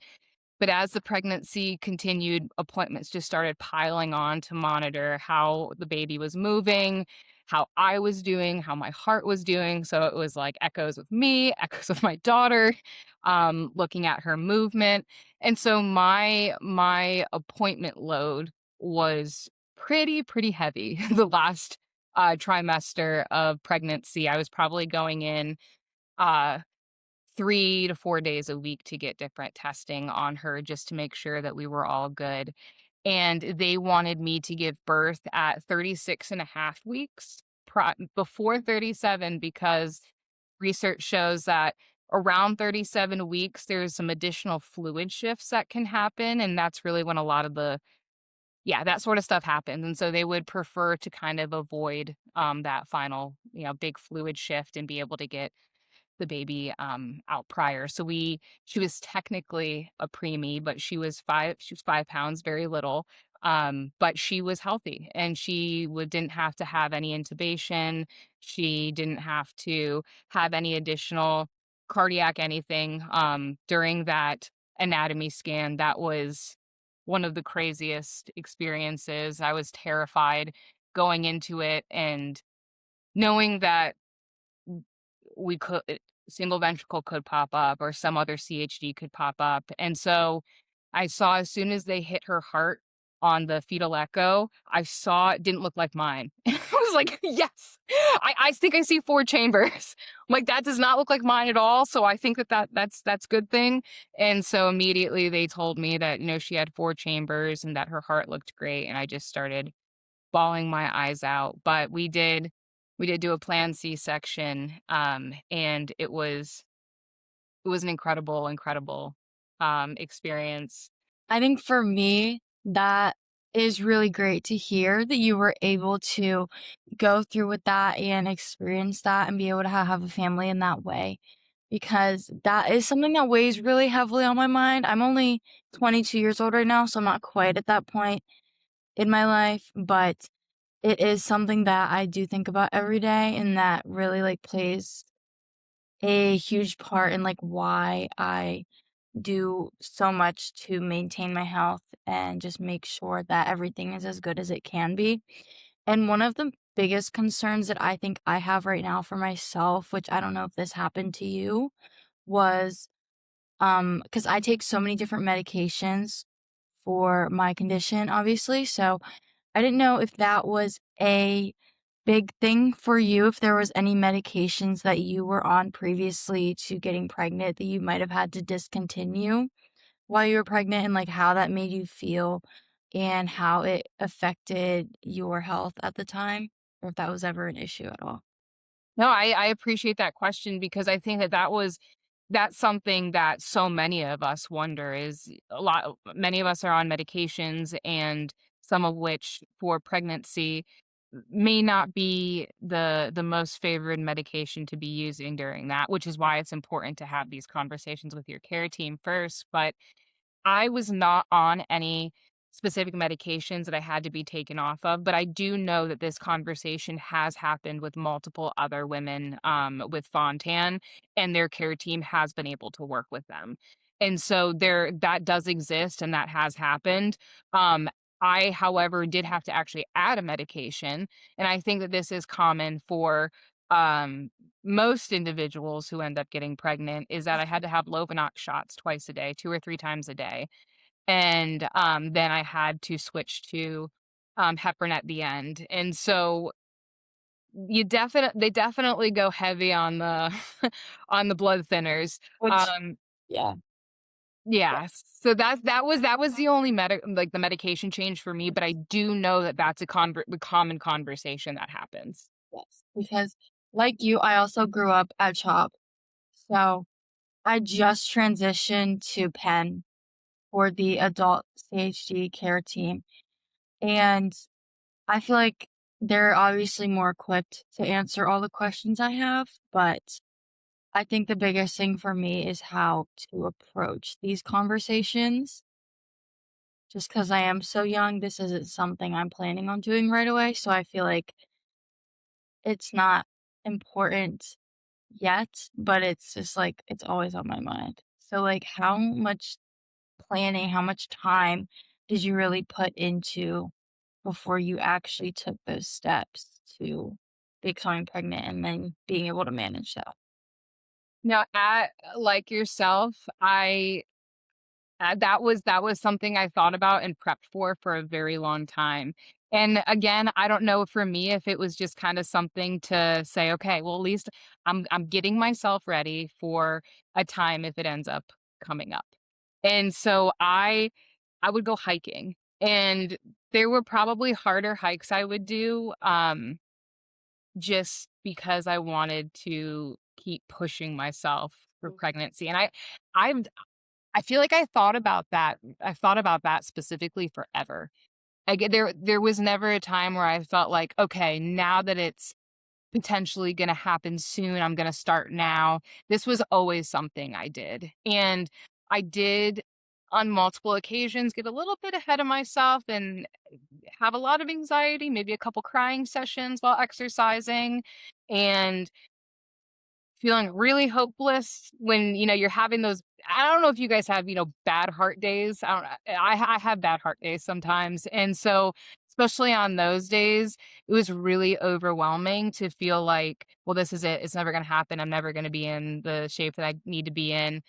But as the pregnancy continued, appointments just started piling on to monitor how the baby was moving, how I was doing, how my heart was doing. So it was like echoes with me, echoes with my daughter, looking at her movement. And so my appointment load was pretty heavy the last trimester of pregnancy. I was probably going in uh 3 to 4 days a week to get different testing on her just to make sure that we were all good, and they wanted me to give birth at 36 and a half weeks before 37 because research shows that around 37 weeks, there's some additional fluid shifts that can happen, and that's really when a lot of the yeah, that sort of stuff happens, and so they would prefer to kind of avoid, that final, big fluid shift and be able to get the baby, out prior. So she was technically a preemie, but she was 5 pounds, very little, but she was healthy, and she didn't have to have any intubation. She didn't have to have any additional cardiac anything, during that anatomy scan, that was one of the craziest experiences. I was terrified going into it and knowing that we could single ventricle could pop up or some other CHD could pop up. And so I saw as soon as they hit her heart on the fetal echo, I saw it didn't look like mine. I was like, yes, I think I see four chambers. Like that does not look like mine at all. So I think that's good thing. And so immediately they told me that, she had four chambers and that her heart looked great. And I just started bawling my eyes out. But we did do a planned C-section, and it was an incredible, experience. I think for me, that is really great to hear that you were able to go through with that and experience that and be able to have a family in that way, because that is something that weighs really heavily on my mind. I'm only 22 years old right now, so I'm not quite at that point in my life, but it is something that I do think about every day and that really like plays a huge part in like why I do so much to maintain my health and just make sure that everything is as good as it can be. And one of the biggest concerns that I think I have right now for myself, which I don't know if this happened to you, was because I take so many different medications for my condition, obviously. So I didn't know if that was a big thing for you, if there was any medications that you were on previously to getting pregnant that you might have had to discontinue while you were pregnant, and like how that made you feel and how it affected your health at the time, or if that was ever an issue at all. No, I appreciate that question because I think that's something that so many of us wonder is many of us are on medications and some of which for pregnancy may not be the most favored medication to be using during that, which is why it's important to have these conversations with your care team first. But I was not on any specific medications that I had to be taken off of, but I do know that this conversation has happened with multiple other women with Fontan, and their care team has been able to work with them. And so there that does exist and that has happened. Um, I, however, did have to actually add a medication, and I think that this is common for um most individuals who end up getting pregnant is that I had to have Lovenox shots twice a day, 2 or 3 times a day, and, then I had to switch to, heparin at the end, and so they definitely go heavy on the on the blood thinners, Which, um, yeah, yeah, so that was the only the medication change for me, but I do know that that's a common conversation that happens. yes. Because like you, I also grew up at CHOP. So I just transitioned to Penn for the adult CHD care team. And I feel like they're obviously more equipped to answer all the questions I have, but I think the biggest thing for me is how to approach these conversations. Just because I am so young, this isn't something I'm planning on doing right away. So I feel like it's not important yet, but it's just like it's always on my mind. So, like, how much planning, how much time did you really put into before you actually took those steps to becoming pregnant and then being able to manage that? Now, like yourself, that was something I thought about and prepped for a very long time. And again, I don't know for me if it was just kind of something to say, okay, well, at least I'm getting myself ready for a time if it ends up coming up. And so I would go hiking, and there were probably harder hikes I would do, just because I wanted to keep pushing myself for pregnancy. And I've I feel like I thought about that specifically forever. There was never a time where I felt like, "Okay, now that it's potentially gonna happen soon, I'm gonna start now." This was always something I did, and I did, on multiple occasions, get a little bit ahead of myself and have a lot of anxiety, maybe a couple crying sessions while exercising, and feeling really hopeless when, you're having those I don't know if you guys have, bad heart days. I don't I have bad heart days sometimes. And so, especially on those days, it was really overwhelming to feel like, well, this is it. It's never going to happen. I'm never going to be in the shape that I need to be in.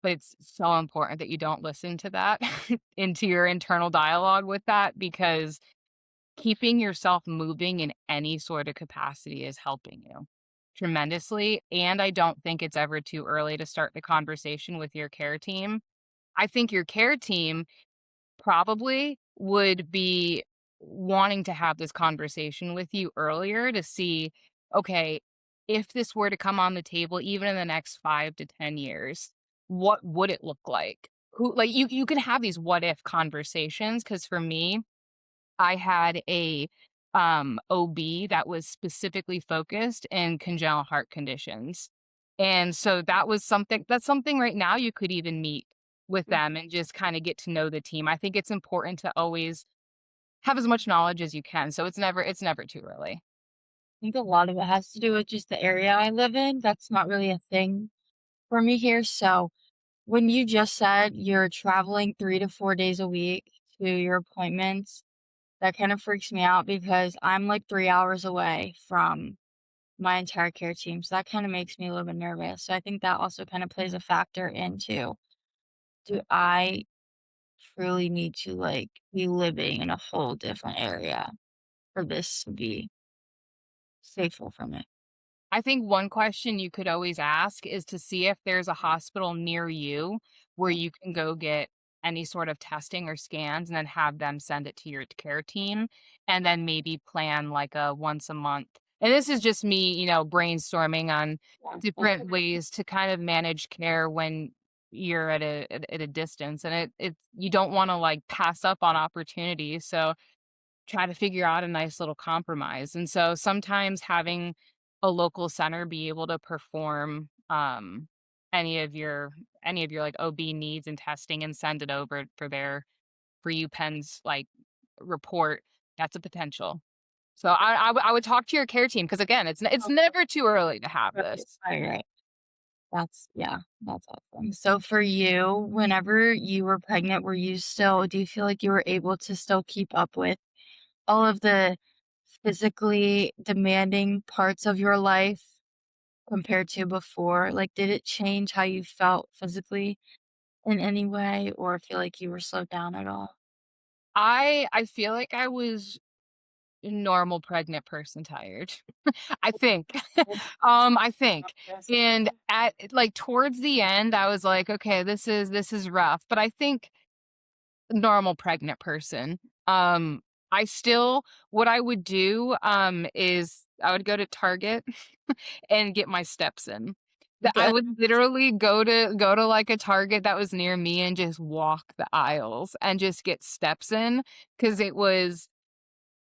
But it's so important that you don't listen to that into your internal dialogue with that, because keeping yourself moving in any sort of capacity is helping you tremendously. And I don't think it's ever too early to start the conversation with your care team. I think your care team probably would be wanting to have this conversation with you earlier to see, okay, if this were to come on the table, even in the next 5 to 10 years, what would it look like? Who, like, you can have these what if conversations. Cause for me, I had a OB that was specifically focused in congenital heart conditions. And so that's something right now you could even meet with them and just kind of get to know the team. I think it's important to always have as much knowledge as you can. So it's never too early. think a lot of it has to do with just the area I live in. That's not really a thing for me here. So when you just said you're traveling 3 to 4 days a week to your appointments, that kind of freaks me out because I'm like 3 hours away from my entire care team. So that kind of makes me a little bit nervous. So I think that also kind of plays a factor into, do I truly need to like be living in a whole different area for this to be safer for me? I think one question you could always ask is to see if there's a hospital near you where you can go get any sort of testing or scans and then have them send it to your care team, and then maybe plan like a once a month. And this is just me, brainstorming on different ways to kind of manage care when you're at a distance, and it you don't want to like pass up on opportunities. So try to figure out a nice little compromise. And so sometimes having a local center be able to perform any of your like OB needs and testing and send it over for their for you pens like report, that's a potential. So I would talk to your care team, because again, it's never too early to have Right, this. right, right. That's yeah, that's awesome. So for you, whenever you were pregnant, do you feel like you were able to still keep up with all of the physically demanding parts of your life compared to before? Like, did it change how you felt physically in any way or feel like you were slowed down at all? I feel like I was a normal pregnant person tired. I think. I think. And at like towards the end, I was like, okay, this is rough. But I think normal pregnant person. I still what I would do is I would go to Target and get my steps in. I Good. would literally go to like a Target that was near me and just walk the aisles and just get steps in, because it was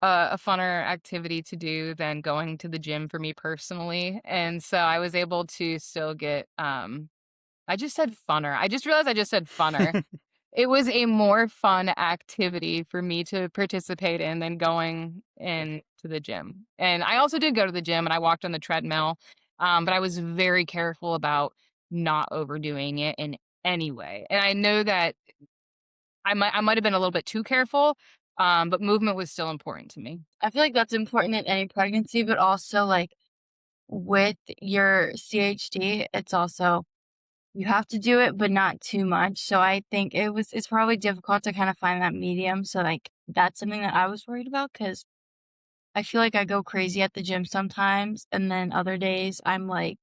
a funner activity to do than going to the gym for me personally. And so I was able to still get I just said funner. I just realized I just said funner. It was a more fun activity for me to participate in than going into the gym. And I also did go to the gym and I walked on the treadmill, but I was very careful about not overdoing it in any way. And I know that I might have been a little bit too careful, but movement was still important to me. I feel like that's important in any pregnancy, but also like with your CHD, it's also you have to do it, but not too much. So I think it's probably difficult to kind of find that medium. So like that's something that I was worried about because I feel like I go crazy at the gym sometimes, and then other days I'm like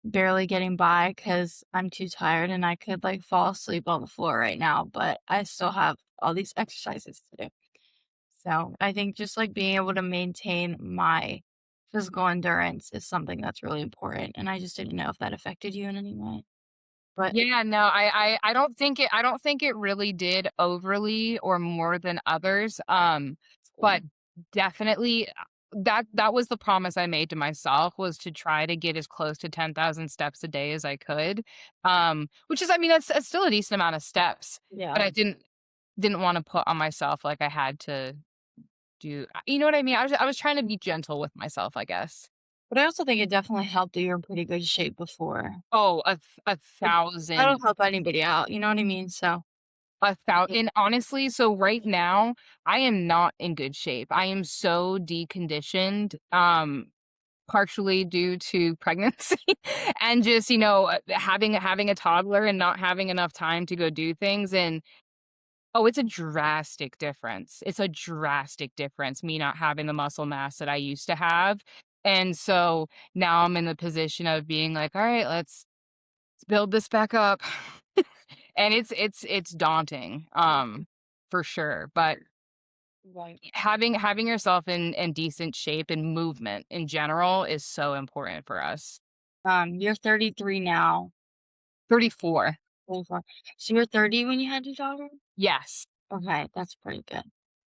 barely getting by because I'm too tired and I could like fall asleep on the floor right now, but I still have all these exercises to do. So I think just like being able to maintain my physical endurance is something that's really important. And I just didn't know if that affected you in any way. But Yeah, no, I don't think it really did overly or more than others. But definitely that was the promise I made to myself, was to try to get as close to 10,000 steps a day as I could. Which is, I mean, that's still a decent amount of steps, but yeah. I didn't want to put on myself like I had to do, you know what I mean? I was trying to be gentle with myself, I guess. But I also think it definitely helped that you're in pretty good shape before. Oh, a Like, thousand. that'll help anybody out, you know what I mean? So, yeah. And honestly, so right now, I am not in good shape. I am so deconditioned, partially due to pregnancy and just, having a toddler and not having enough time to go do things. And oh, it's a drastic difference. It's a drastic difference, me not having the muscle mass that I used to have. And so now I'm in the position of being like, all right, let's build this back up. And it's daunting, for sure. But Right. having yourself in decent shape and movement in general is so important for us. You're 33 now. 34. 24. So you're 30 when you had your daughter? Yes. Okay, that's pretty good.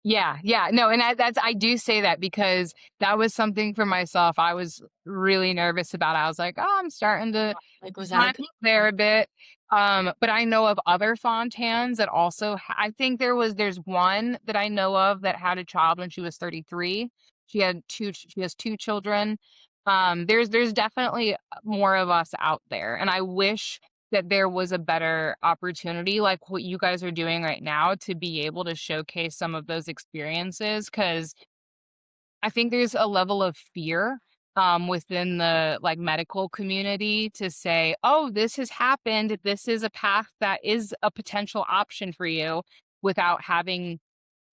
Yeah, yeah. No, and I do say that because that was something for myself I was really nervous about. I was like, "Oh, I'm starting to Like, was that a climb good up there a bit." But I know of other Fontans that also I think there's one that I know of that had a child when she was 33. She has 2 children. There's definitely more of us out there, and I wish that there was a better opportunity like what you guys are doing right now to be able to showcase some of those experiences. Because I think there's a level of fear, within the, like, medical community to say, "Oh, this has happened. This is a path that is a potential option for you," without having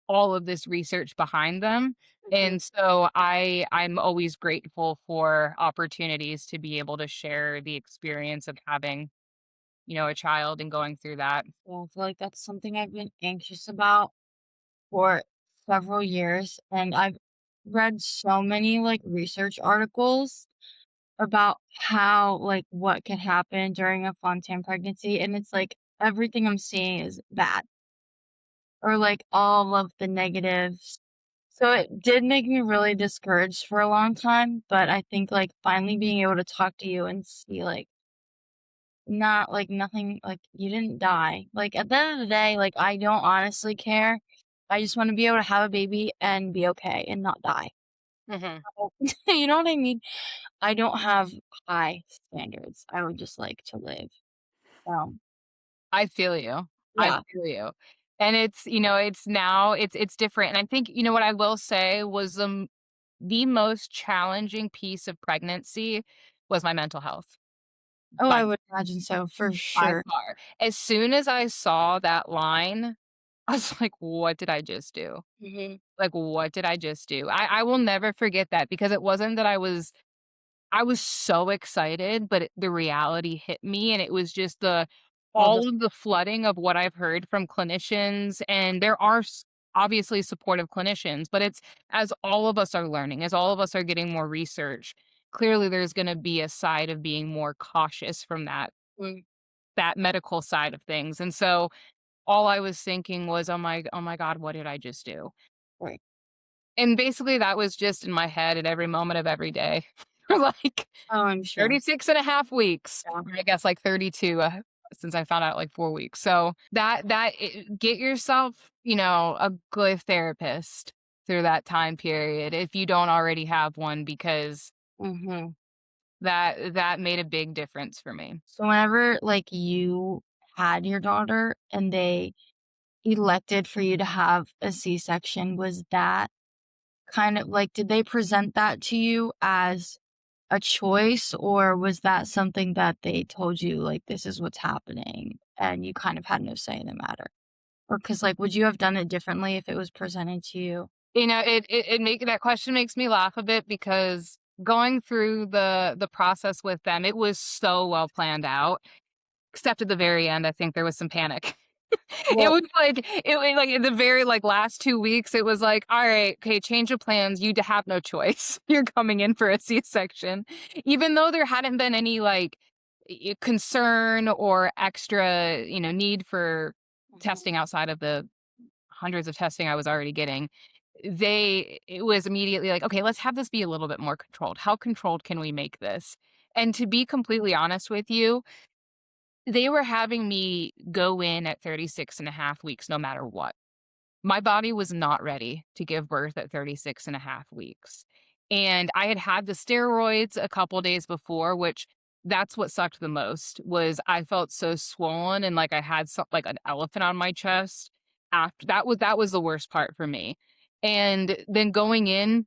all of this research behind them. Mhm. And so I'm always grateful for opportunities to be able to share the experience of having, a child and going through that. Yeah, I feel like that's something I've been anxious about for several years, and I've read so many, like, research articles about how, like, what can happen during a Fontan pregnancy, and it's like everything I'm seeing is bad or, like, all of the negatives. So it did make me really discouraged for a long time, but I think, like, finally being able to talk to you and see, like, not like nothing like, you didn't die. Like, at the end of the day, like, I don't honestly care. I just wanna be able to have a baby and be okay and not die. Mhm. So you know what I mean? I don't have high standards. I would just like to live. So, I feel you. I yeah. feel you. And it's now it's different. And I think, what I will say was the most challenging piece of pregnancy was my mental health Oh, I by would imagine so, for by sure. far. As soon as I saw that line, I was like, "What did I just do? Mhm. Like, what did I just do?" I will never forget that because it wasn't that I was so excited, but the reality hit me, and it was just All the all of the flooding of what I've heard from clinicians, and there are obviously supportive clinicians, but it's as all of us are learning, as all of us are getting more research, clearly there's going to be a side of being more cautious from mm, that medical side of things. And so all I was thinking was, oh my God, what did I just do? right. And basically that was just in my head at every moment of every day for like Oh, I'm sure. 36 and a half weeks, Yeah. or I guess like 32, since I found out like 4 weeks. So get yourself, a good therapist through that time period if you don't already have one, because Mhm. that made a big difference for me. So whenever, like, you had your daughter and they elected for you to have a C-section, was that kind of like did they present that to you as a choice, or was that something that they told you, like, "This is what's happening," and you kind of had no say in the matter? Or because like, would you have done it differently if it was presented to you? That question makes me laugh a bit because going through the process with them, it was so well planned out, except at the very end, I think there was some panic. It Well, was like in the very, like, last 2 weeks, it was like, "Alright, okay, change of plans, you have no choice. You're coming in for a C-section." Even though there hadn't been any, like, concern or extra, need for mhm, testing outside of the hundreds of testing I was already getting, it was immediately like, "Okay, let's have this be a little bit more controlled. How controlled can we make this?" And to be completely honest with you, they were having me go in at 36 and a half weeks no matter what. My body was not ready to give birth at 36 and a half weeks. And I had the steroids a couple days before, which that's what sucked the most, was I felt so swollen and like I had like an elephant on my chest. After that was the worst part for me. And then going in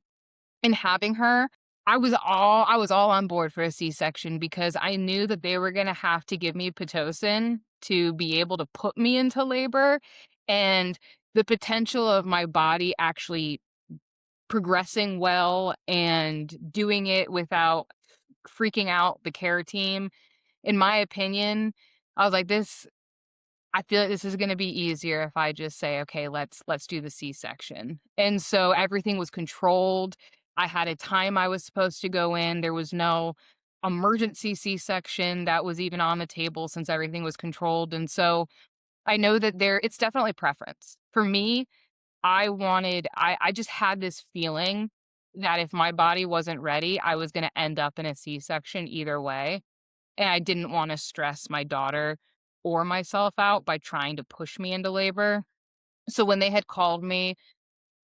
and having her, I was all on board for a C-section because I knew that they were gonna have to give me Pitocin to be able to put me into labor, and the potential of my body actually progressing well and doing it without freaking out the care team, in my opinion, I was like, "This I feel like this is gonna be easier if I just say, okay, let's do the C-section." And so everything was controlled. I had a time I was supposed to go in. There was no emergency C-section that was even on the table since everything was controlled. And so I know that it's definitely preference. For me, I just had this feeling that if my body wasn't ready, I was gonna end up in a C-section either way. And I didn't wanna stress my daughter or myself out by trying to push me into labor. So when they had called me,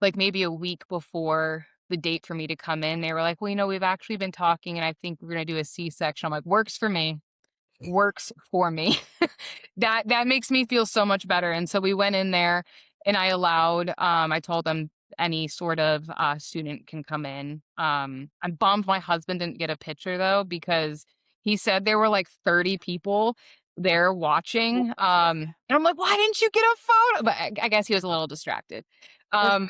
like, maybe a week before the date for me to come in, they were like, "Well, we've actually been talking, and I think we're gonna do a C-section." I'm like, "Works for me. Works for me." That makes me feel so much better, and so we went in there, and I told them any sort of, student can come in. I'm bummed my husband didn't get a picture, though, because he said there were, like, 30 people there watching, and I'm like, "Why didn't you get a photo?" But I guess he was a little distracted. And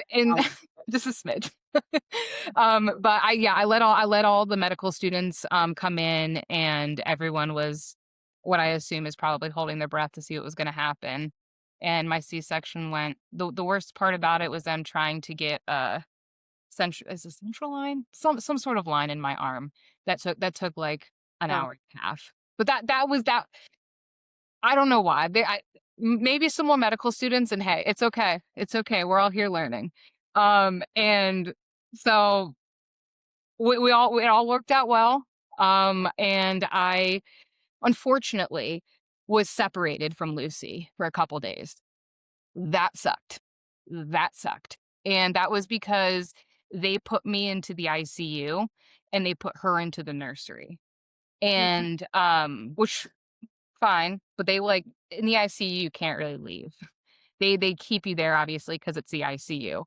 just a smidge. But I let all the medical students, come in, and everyone was what I assume is probably holding their breath to see what was gonna happen. And my C-section went the worst part about it was them trying to get a central line? Some sort of line in my arm that took, like, an Oh, hour and a half. But that was that I don't know why. Maybe some more medical students, and hey, it's okay. It's okay. We're all here learning. And so it all worked out well. And I unfortunately was separated from Lucy for a couple days. That sucked. That sucked. And that was because they put me into the ICU and they put her into the nursery. mhm, And which fine, but they like in the ICU you can't really leave. They keep you there obviously because it's the ICU.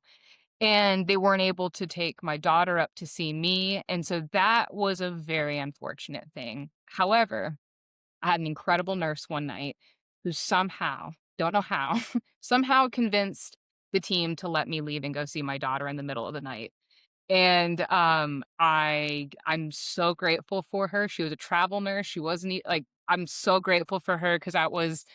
And they weren't able to take my daughter up to see me, and so that was a very unfortunate thing. However, I had an incredible nurse one night who somehow, don't know how, somehow convinced the team to let me leave and go see my daughter in the middle of the night. And I'm so grateful for her. She was a travel nurse. She wasn't like I'm so grateful for her because that was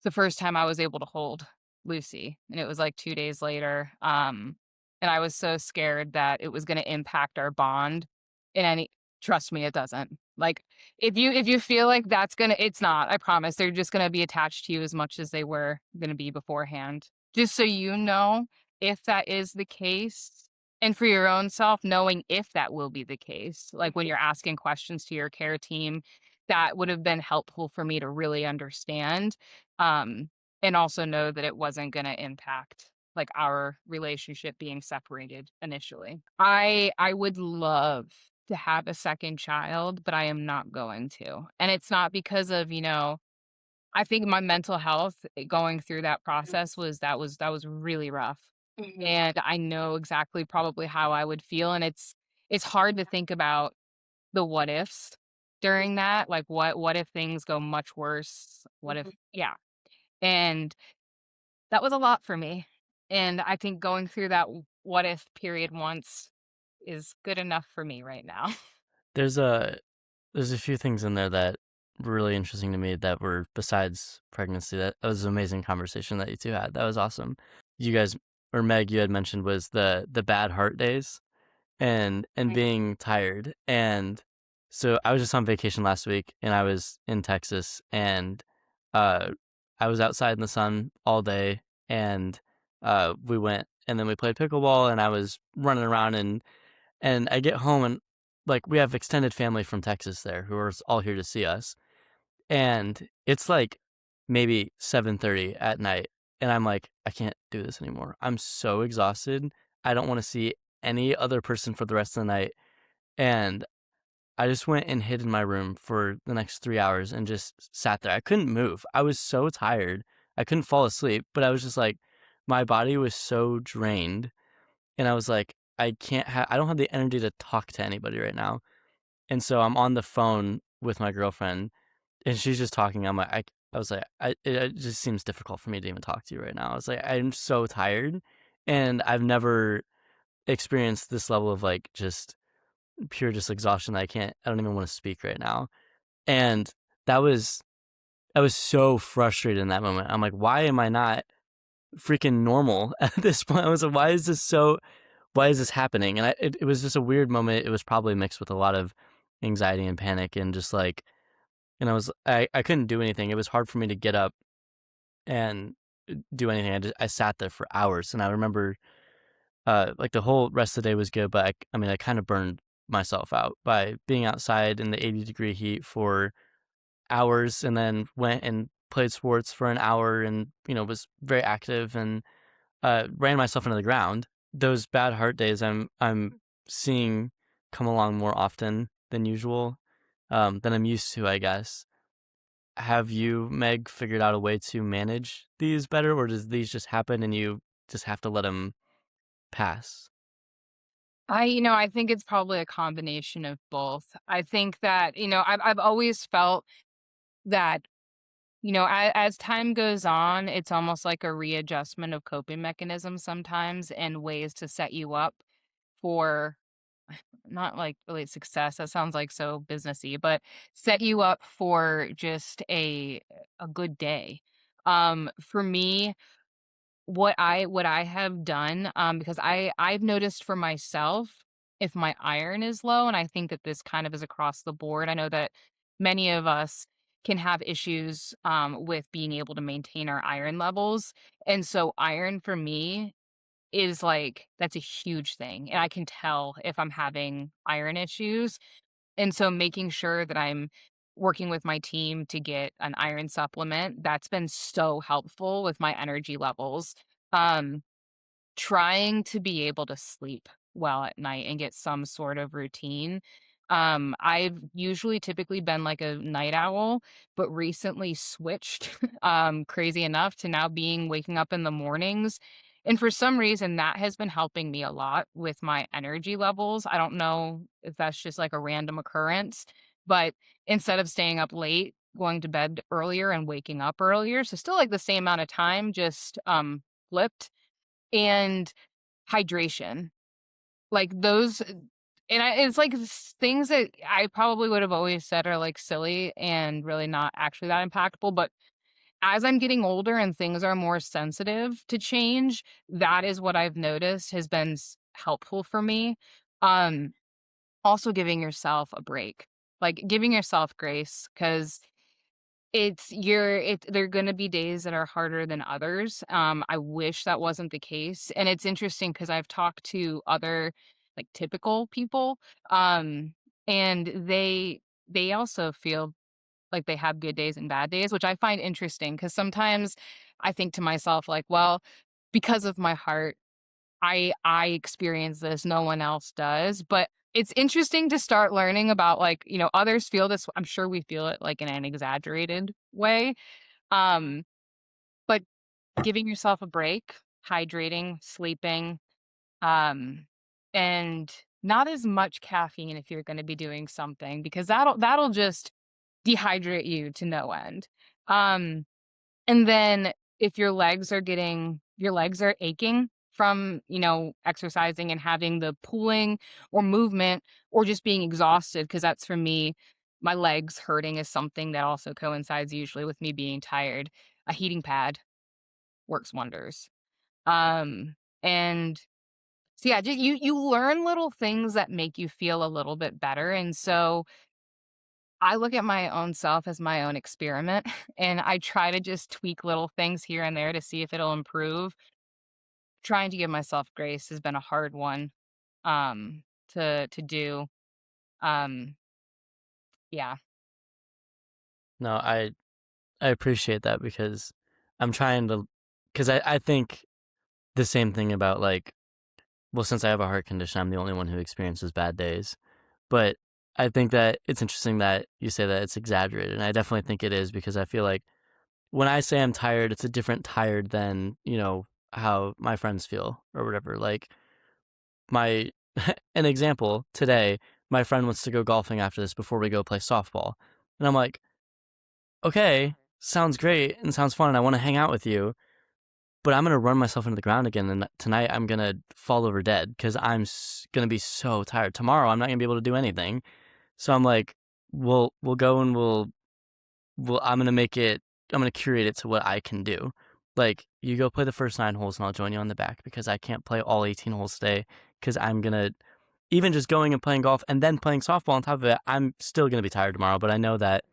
the first time I was able to hold Lucy, and it was, like, 2 days later, and I was so scared that it was gonna impact our bond in any trust me, it doesn't. Like, if you feel like that's gonna it's not, I promise, they're just gonna be attached to you as much as they were gonna be beforehand. Just so you know, if that is the case, and for your own self, knowing if that will be the case, like, when you're asking questions to your care team, that would have been helpful for me to really understand, um, and also know that it wasn't gonna impact, like, our relationship being separated initially. I would love to have a second child, but I am not going to, and it's not because of, I think my mental health, going through that process was really rough, mhm, and I know exactly probably how I would feel, and it's hard to think about the what ifs during that, like, what if things go much worse? What if mhm. yeah. And that was a lot for me, and I think going through that what if period once is good enough for me right now. There's a there's a few things in there that were really interesting to me that were besides pregnancy. That was an amazing conversation that you two had. That was awesome. You guys, or Meg, you had mentioned was the bad heart days and Right. being tired. And so I was just on vacation last week and I was in Texas and uh I was outside in the sun all day and we went and then we played pickleball and I was running around and I get home and like we have extended family from Texas there who are all here to see us. And it's like maybe 7:30 at night and I'm like I can't do this anymore. I'm so exhausted. I don't want to see any other person for the rest of the night. And I just went and hid in my room for the next 3 hours and just sat there. I couldn't move. I was so tired. I couldn't fall asleep, but I was just like, my body was so drained. And I was like, I don't have the energy to talk to anybody right now. And so I'm on the phone with my girlfriend and she's just talking. I was like, it just seems difficult for me to even talk to you right now. I was like, I'm so tired and I've never experienced this level of like just pure just exhaustion that I don't even want to speak right now. And that was, I was so frustrated in that moment. I'm like, why am I not freaking normal at this point? I was like, why is this happening? And it was just a weird moment. It was probably mixed with a lot of anxiety and panic and just like, and I couldn't do anything. It was hard for me to get up and do anything. I sat there for hours. And I remember, like the whole rest of the day was good, but I mean, I kind of burned myself out by being outside in the 80-degree heat for hours and then went and played sports for an hour and, was very active and ran myself into the ground. Those bad heart days I'm seeing come along more often than usual, than I'm used to, I guess. Have you, Meg, figured out a way to manage these better, or does these just happen and you just have to let them pass? I think it's probably a combination of both. I think that, I've always felt that, as time goes on, it's almost like a readjustment of coping mechanisms sometimes and ways to set you up for not like really success. That sounds like so businessy, but set you up for just a good day. For me, what I have done, because I've noticed for myself, if my iron is low, and I think that this kind of is across the board. I know that many of us can have issues with being able to maintain our iron levels. And so iron for me is like that's a huge thing. And I can tell if I'm having iron issues. And so making sure that I'm working with my team to get an iron supplement, that's been so helpful with my energy levels. Um, Trying to be able to sleep well at night and get some sort of routine. I've usually typically been like a night owl, but recently switched, crazy enough to now being waking up in the mornings. And for some reason, that has been helping me a lot with my energy levels. I don't know if that's just like a random occurrence, but instead of staying up late, going to bed earlier and waking up earlier. So still like the same amount of time, just flipped. And hydration. Like those and it's like things that I probably would have always said are like silly and really not actually that impactful, but as I'm getting older and things are more sensitive to change, that is what I've noticed has been helpful for me. Um Also giving yourself a break. Like giving yourself grace cuz there are gonna be days that are harder than others. I wish that wasn't the case, and it's interesting because 'cause I've talked to other, like, typical people, um, and they also feel like they have good days and bad days, which I find interesting because sometimes I think to myself, like, "Well, because of my heart, I experience this, no one else does," but it's interesting to start learning about, like, others feel this I'm sure we feel it, like, in an exaggerated way, um, but giving yourself a break, hydrating, sleeping, um, and not as much caffeine if you're gonna be doing something because that'll just dehydrate you to no end. Um and then if your legs are aching from, exercising and having the pooling or movement or just being exhausted, because that's for me, my legs hurting is something that also coincides usually with me being tired. A heating pad works wonders. And so yeah, just you learn little things that make you feel a little bit better. And so I look at my own self as my own experiment, and I try to just tweak little things here and there to see if it'll improve. Trying to give myself grace has been a hard one, to do. Um, yeah. No, I appreciate that because I'm trying to, because I think the same thing about like well, since I have a heart condition, I'm the only one who experiences bad days. But I think that it's interesting that you say that it's exaggerated, and I definitely think it is because I feel like when I say I'm tired, it's a different tired than, how my friends feel or whatever. Like my an example today, my friend wants to go golfing after this before we go play softball. And I'm like, "Okay, sounds great and sounds fun and I want to hang out with you, but I'm going to run myself into the ground again and tonight I'm going to fall over dead cuz going to be so tired. Tomorrow I'm not going to be able to do anything." So I'm like, "We'll go and I'm gonna make it. I'm gonna curate it to what I can do. Like, you go play the first 9 holes, and I'll join you on the back because I can't play all 18 holes today. Because I'm gonna, even just going and playing golf and then playing softball on top of it, I'm still gonna be tired tomorrow. But I know that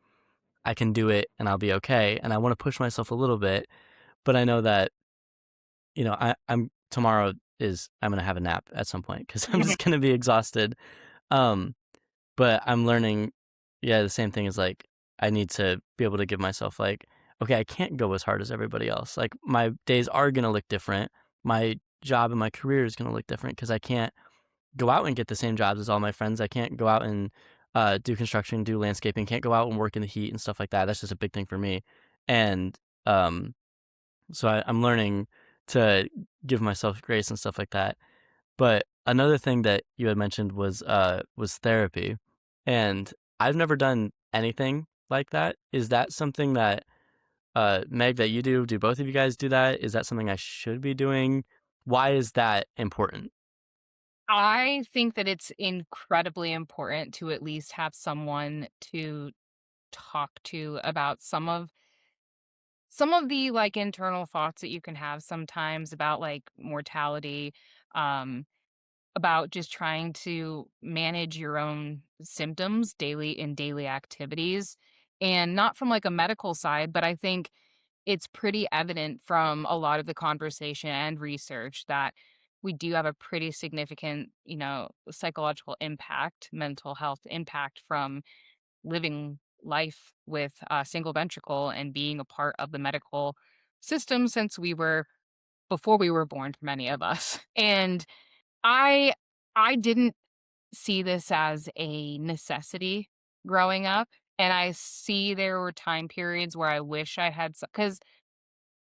I can do it and I'll be okay. And I want to push myself a little bit, but I know that I'm tomorrow is I'm gonna have a nap at some point because I'm just gonna be exhausted. Um, but I'm learning, yeah, the same thing is like, I need to be able to give myself like, okay, I can't go as hard as everybody else. Like my days are gonna look different. My job and my career is gonna look different because I can't go out and get the same jobs as all my friends. I can't go out and do construction, do landscaping. Can't go out and work in the heat and stuff like that. That's just a big thing for me. And um, so I'm learning to give myself grace and stuff like that. But another thing that you had mentioned was therapy, and I've never done anything like that. Is that something that Meg, that you do? Do both of you guys do that? Is that something I should be doing? Why is that important? I think that it's incredibly important to at least have someone to talk to about some of the like internal thoughts that you can have sometimes about like mortality, um about just trying to manage your own symptoms daily in daily activities, and not from like a medical side, but I think it's pretty evident from a lot of the conversation and research that we do have a pretty significant, psychological impact, mental health impact from living life with a single ventricle and being a part of the medical system since we were before we were born for many of us. And I I didn't see this as a necessity growing up, and I see there were time periods where I wish I had, because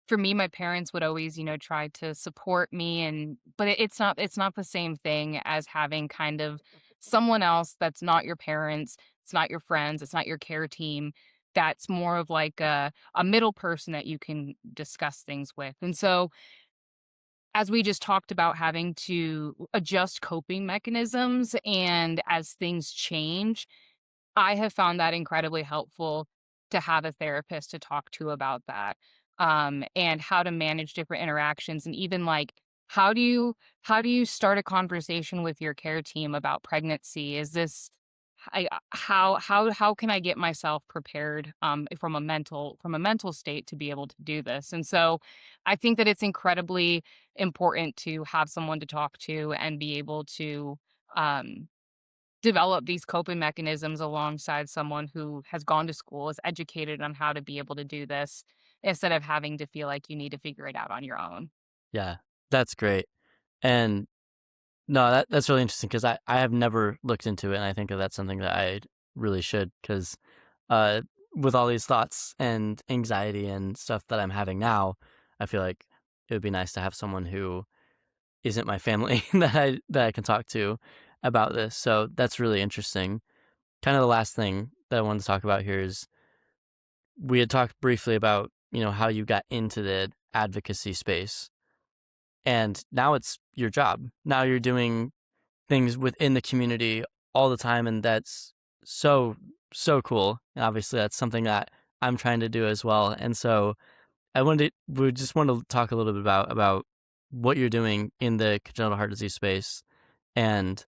for me, my parents would always, try to support me, and but it's not the same thing as having kind of someone else that's not your parents, it's not your friends, it's not your care team. That's more of like a middle person that you can discuss things with. And so, as we just talked about having to adjust coping mechanisms and as things change, I have found that incredibly helpful to have a therapist to talk to about that, and how to manage different interactions, and even like how do you start a conversation with your care team about pregnancy? Is this how can I get myself prepared, from a mental state to be able to do this? And so, I think that it's incredibly important to have someone to talk to and be able to. Um, Develop these coping mechanisms alongside someone who has gone to school, is educated on how to be able to do this, instead of having to feel like you need to figure it out on your own. Yeah, that's great. And no, that's really interesting because I have never looked into it, and I think that that's something that I really should because uh, with all these thoughts and anxiety and stuff that I'm having now, I feel like it would be nice to have someone who isn't my family that I can talk to about this. So that's really interesting. Kind of the last thing that I wanted to talk about here is we had talked briefly about, how you got into the advocacy space. And now it's your job. Now you're doing things within the community all the time, and that's so so cool. And obviously that's something that I'm trying to do as well. And so we just want to talk a little bit about what you're doing in the congenital heart disease space, and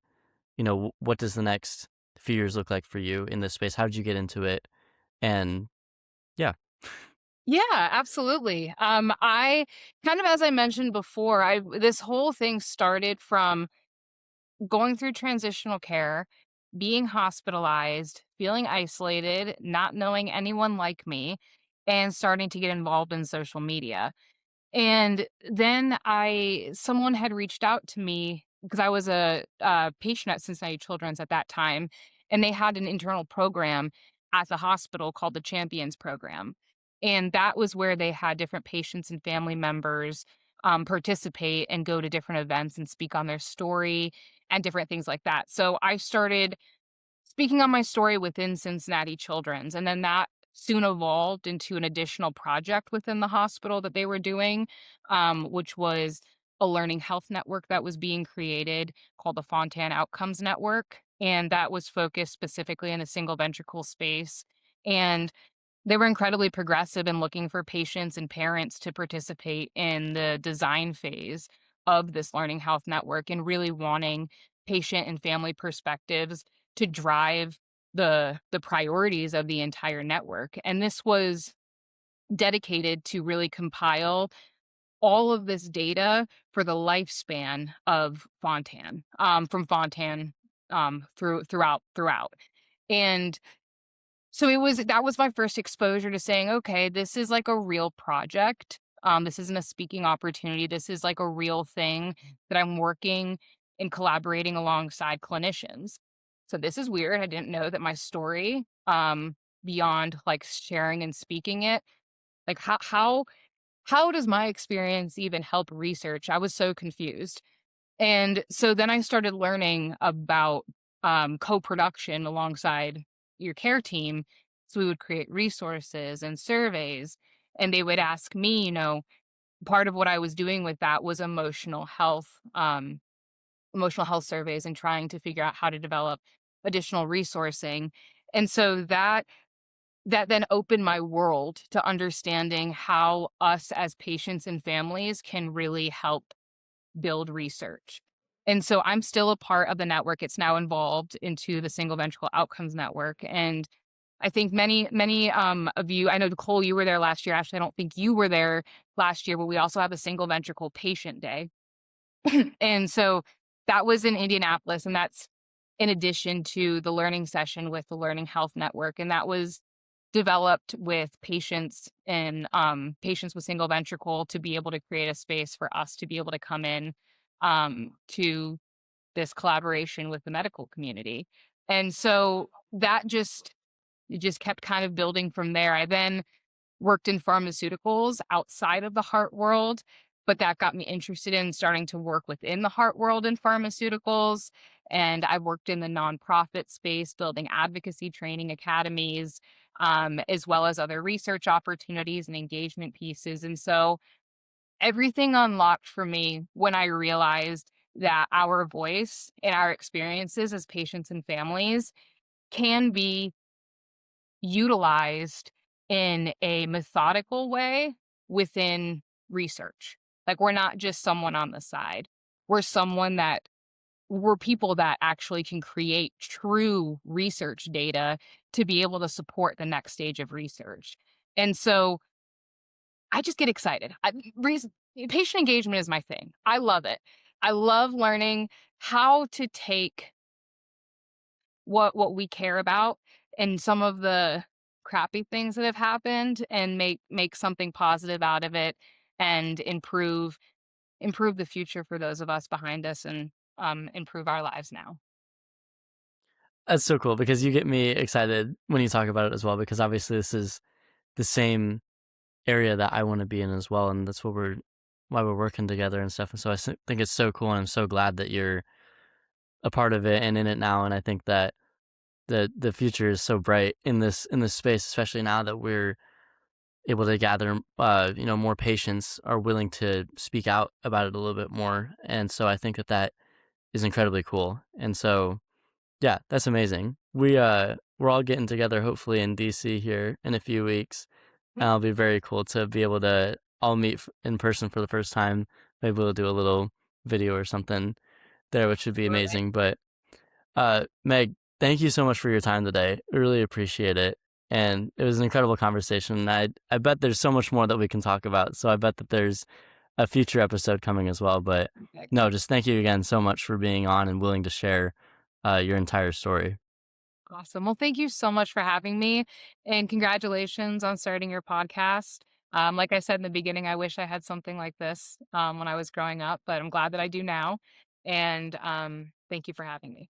what does the next few years look like for you in this space? How did you get into it? And yeah. Yeah, absolutely. I kind of, as I mentioned before, I this whole thing started from going through transitional care, being hospitalized, feeling isolated, not knowing anyone like me, and starting to get involved in social media. And then I someone had reached out to me because I was a patient at Cincinnati Children's at that time, and they had an internal program at the hospital called the Champions Program. And that was where they had different patients and family members participate and go to different events and speak on their story and different things like that. So I started speaking on my story within Cincinnati Children's, and then that soon evolved into an additional project within the hospital that they were doing, which was a learning health network that was being created called the Fontan Outcomes Network. And that was focused specifically in the single ventricle space. And they were incredibly progressive in looking for patients and parents to participate in the design phase of this learning health network and really wanting patient and family perspectives to drive the priorities of the entire network. And this was dedicated to really compile all of this data for the lifespan of Fontan, from Fontan throughout. And so that was my first exposure to saying, okay, this is like a real project. This isn't a speaking opportunity. This is like a real thing that I'm working and collaborating alongside clinicians. So this is weird. I didn't know that my story, beyond like sharing and speaking it, like how does my experience even help research? I was so confused. And so then I started learning about co-production alongside your care team. So we would create resources and surveys, and they would ask me, part of what I was doing with that was emotional health surveys and trying to figure out how to develop additional resourcing. And so that then opened my world to understanding how us as patients and families can really help build research. And so I'm still a part of the network. It's now involved into the Single Ventricle Outcomes Network. And I think many of you, I know Nicole, you were there last year. Actually, I don't think you were there last year, but we also have a single ventricle patient day. And so that was in Indianapolis, and that's in addition to the learning session with the Learning Health Network. And that was developed with patients and patients with single ventricle to be able to create a space for us to be able to come in to this collaboration with the medical community. And so that it just kept kind of building from there. I then worked in pharmaceuticals outside of the heart world, but that got me interested in starting to work within the heart world in pharmaceuticals. And I worked in the nonprofit space, building advocacy training academies, as well as other research opportunities and engagement pieces. And so everything unlocked for me when I realized that our voice and our experiences as patients and families can be utilized in a methodical way within research. Like, we're not just someone on the side. We're someone that we're people that actually can create true research data to be able to support the next stage of research. And so I just get excited. Patient engagement is my thing. I love it. I love learning how to take what we care about and some of the crappy things that have happened and make something positive out of it and improve the future for those of us behind us and improve our lives now. That's so cool because you get me excited when you talk about it as well, because obviously this is the same area that I want to be in as well, and that's why we're working together and stuff. And so think it's so cool, and I'm so glad that you're a part of it and in it now. And I think that the future is so bright in this space, especially now that we're able to gather, more patients are willing to speak out about it a little bit more. And so I think that is incredibly cool. And so, yeah, that's amazing. We're all getting together hopefully in DC here in a few weeks. And it'll be very cool to be able to all meet in person for the first time. Maybe we'll do a little video or something there, which would be amazing. But Meg, thank you so much for your time today. I really appreciate it. And it was an incredible conversation. I bet there's so much more that we can talk about. So I bet that there's a future episode coming as well. But no, just thank you again so much for being on and willing to share your entire story. Awesome. Well, thank you so much for having me, and congratulations on starting your podcast. Like I said in the beginning, I wish I had something like this when I was growing up, but I'm glad that I do now. And thank you for having me.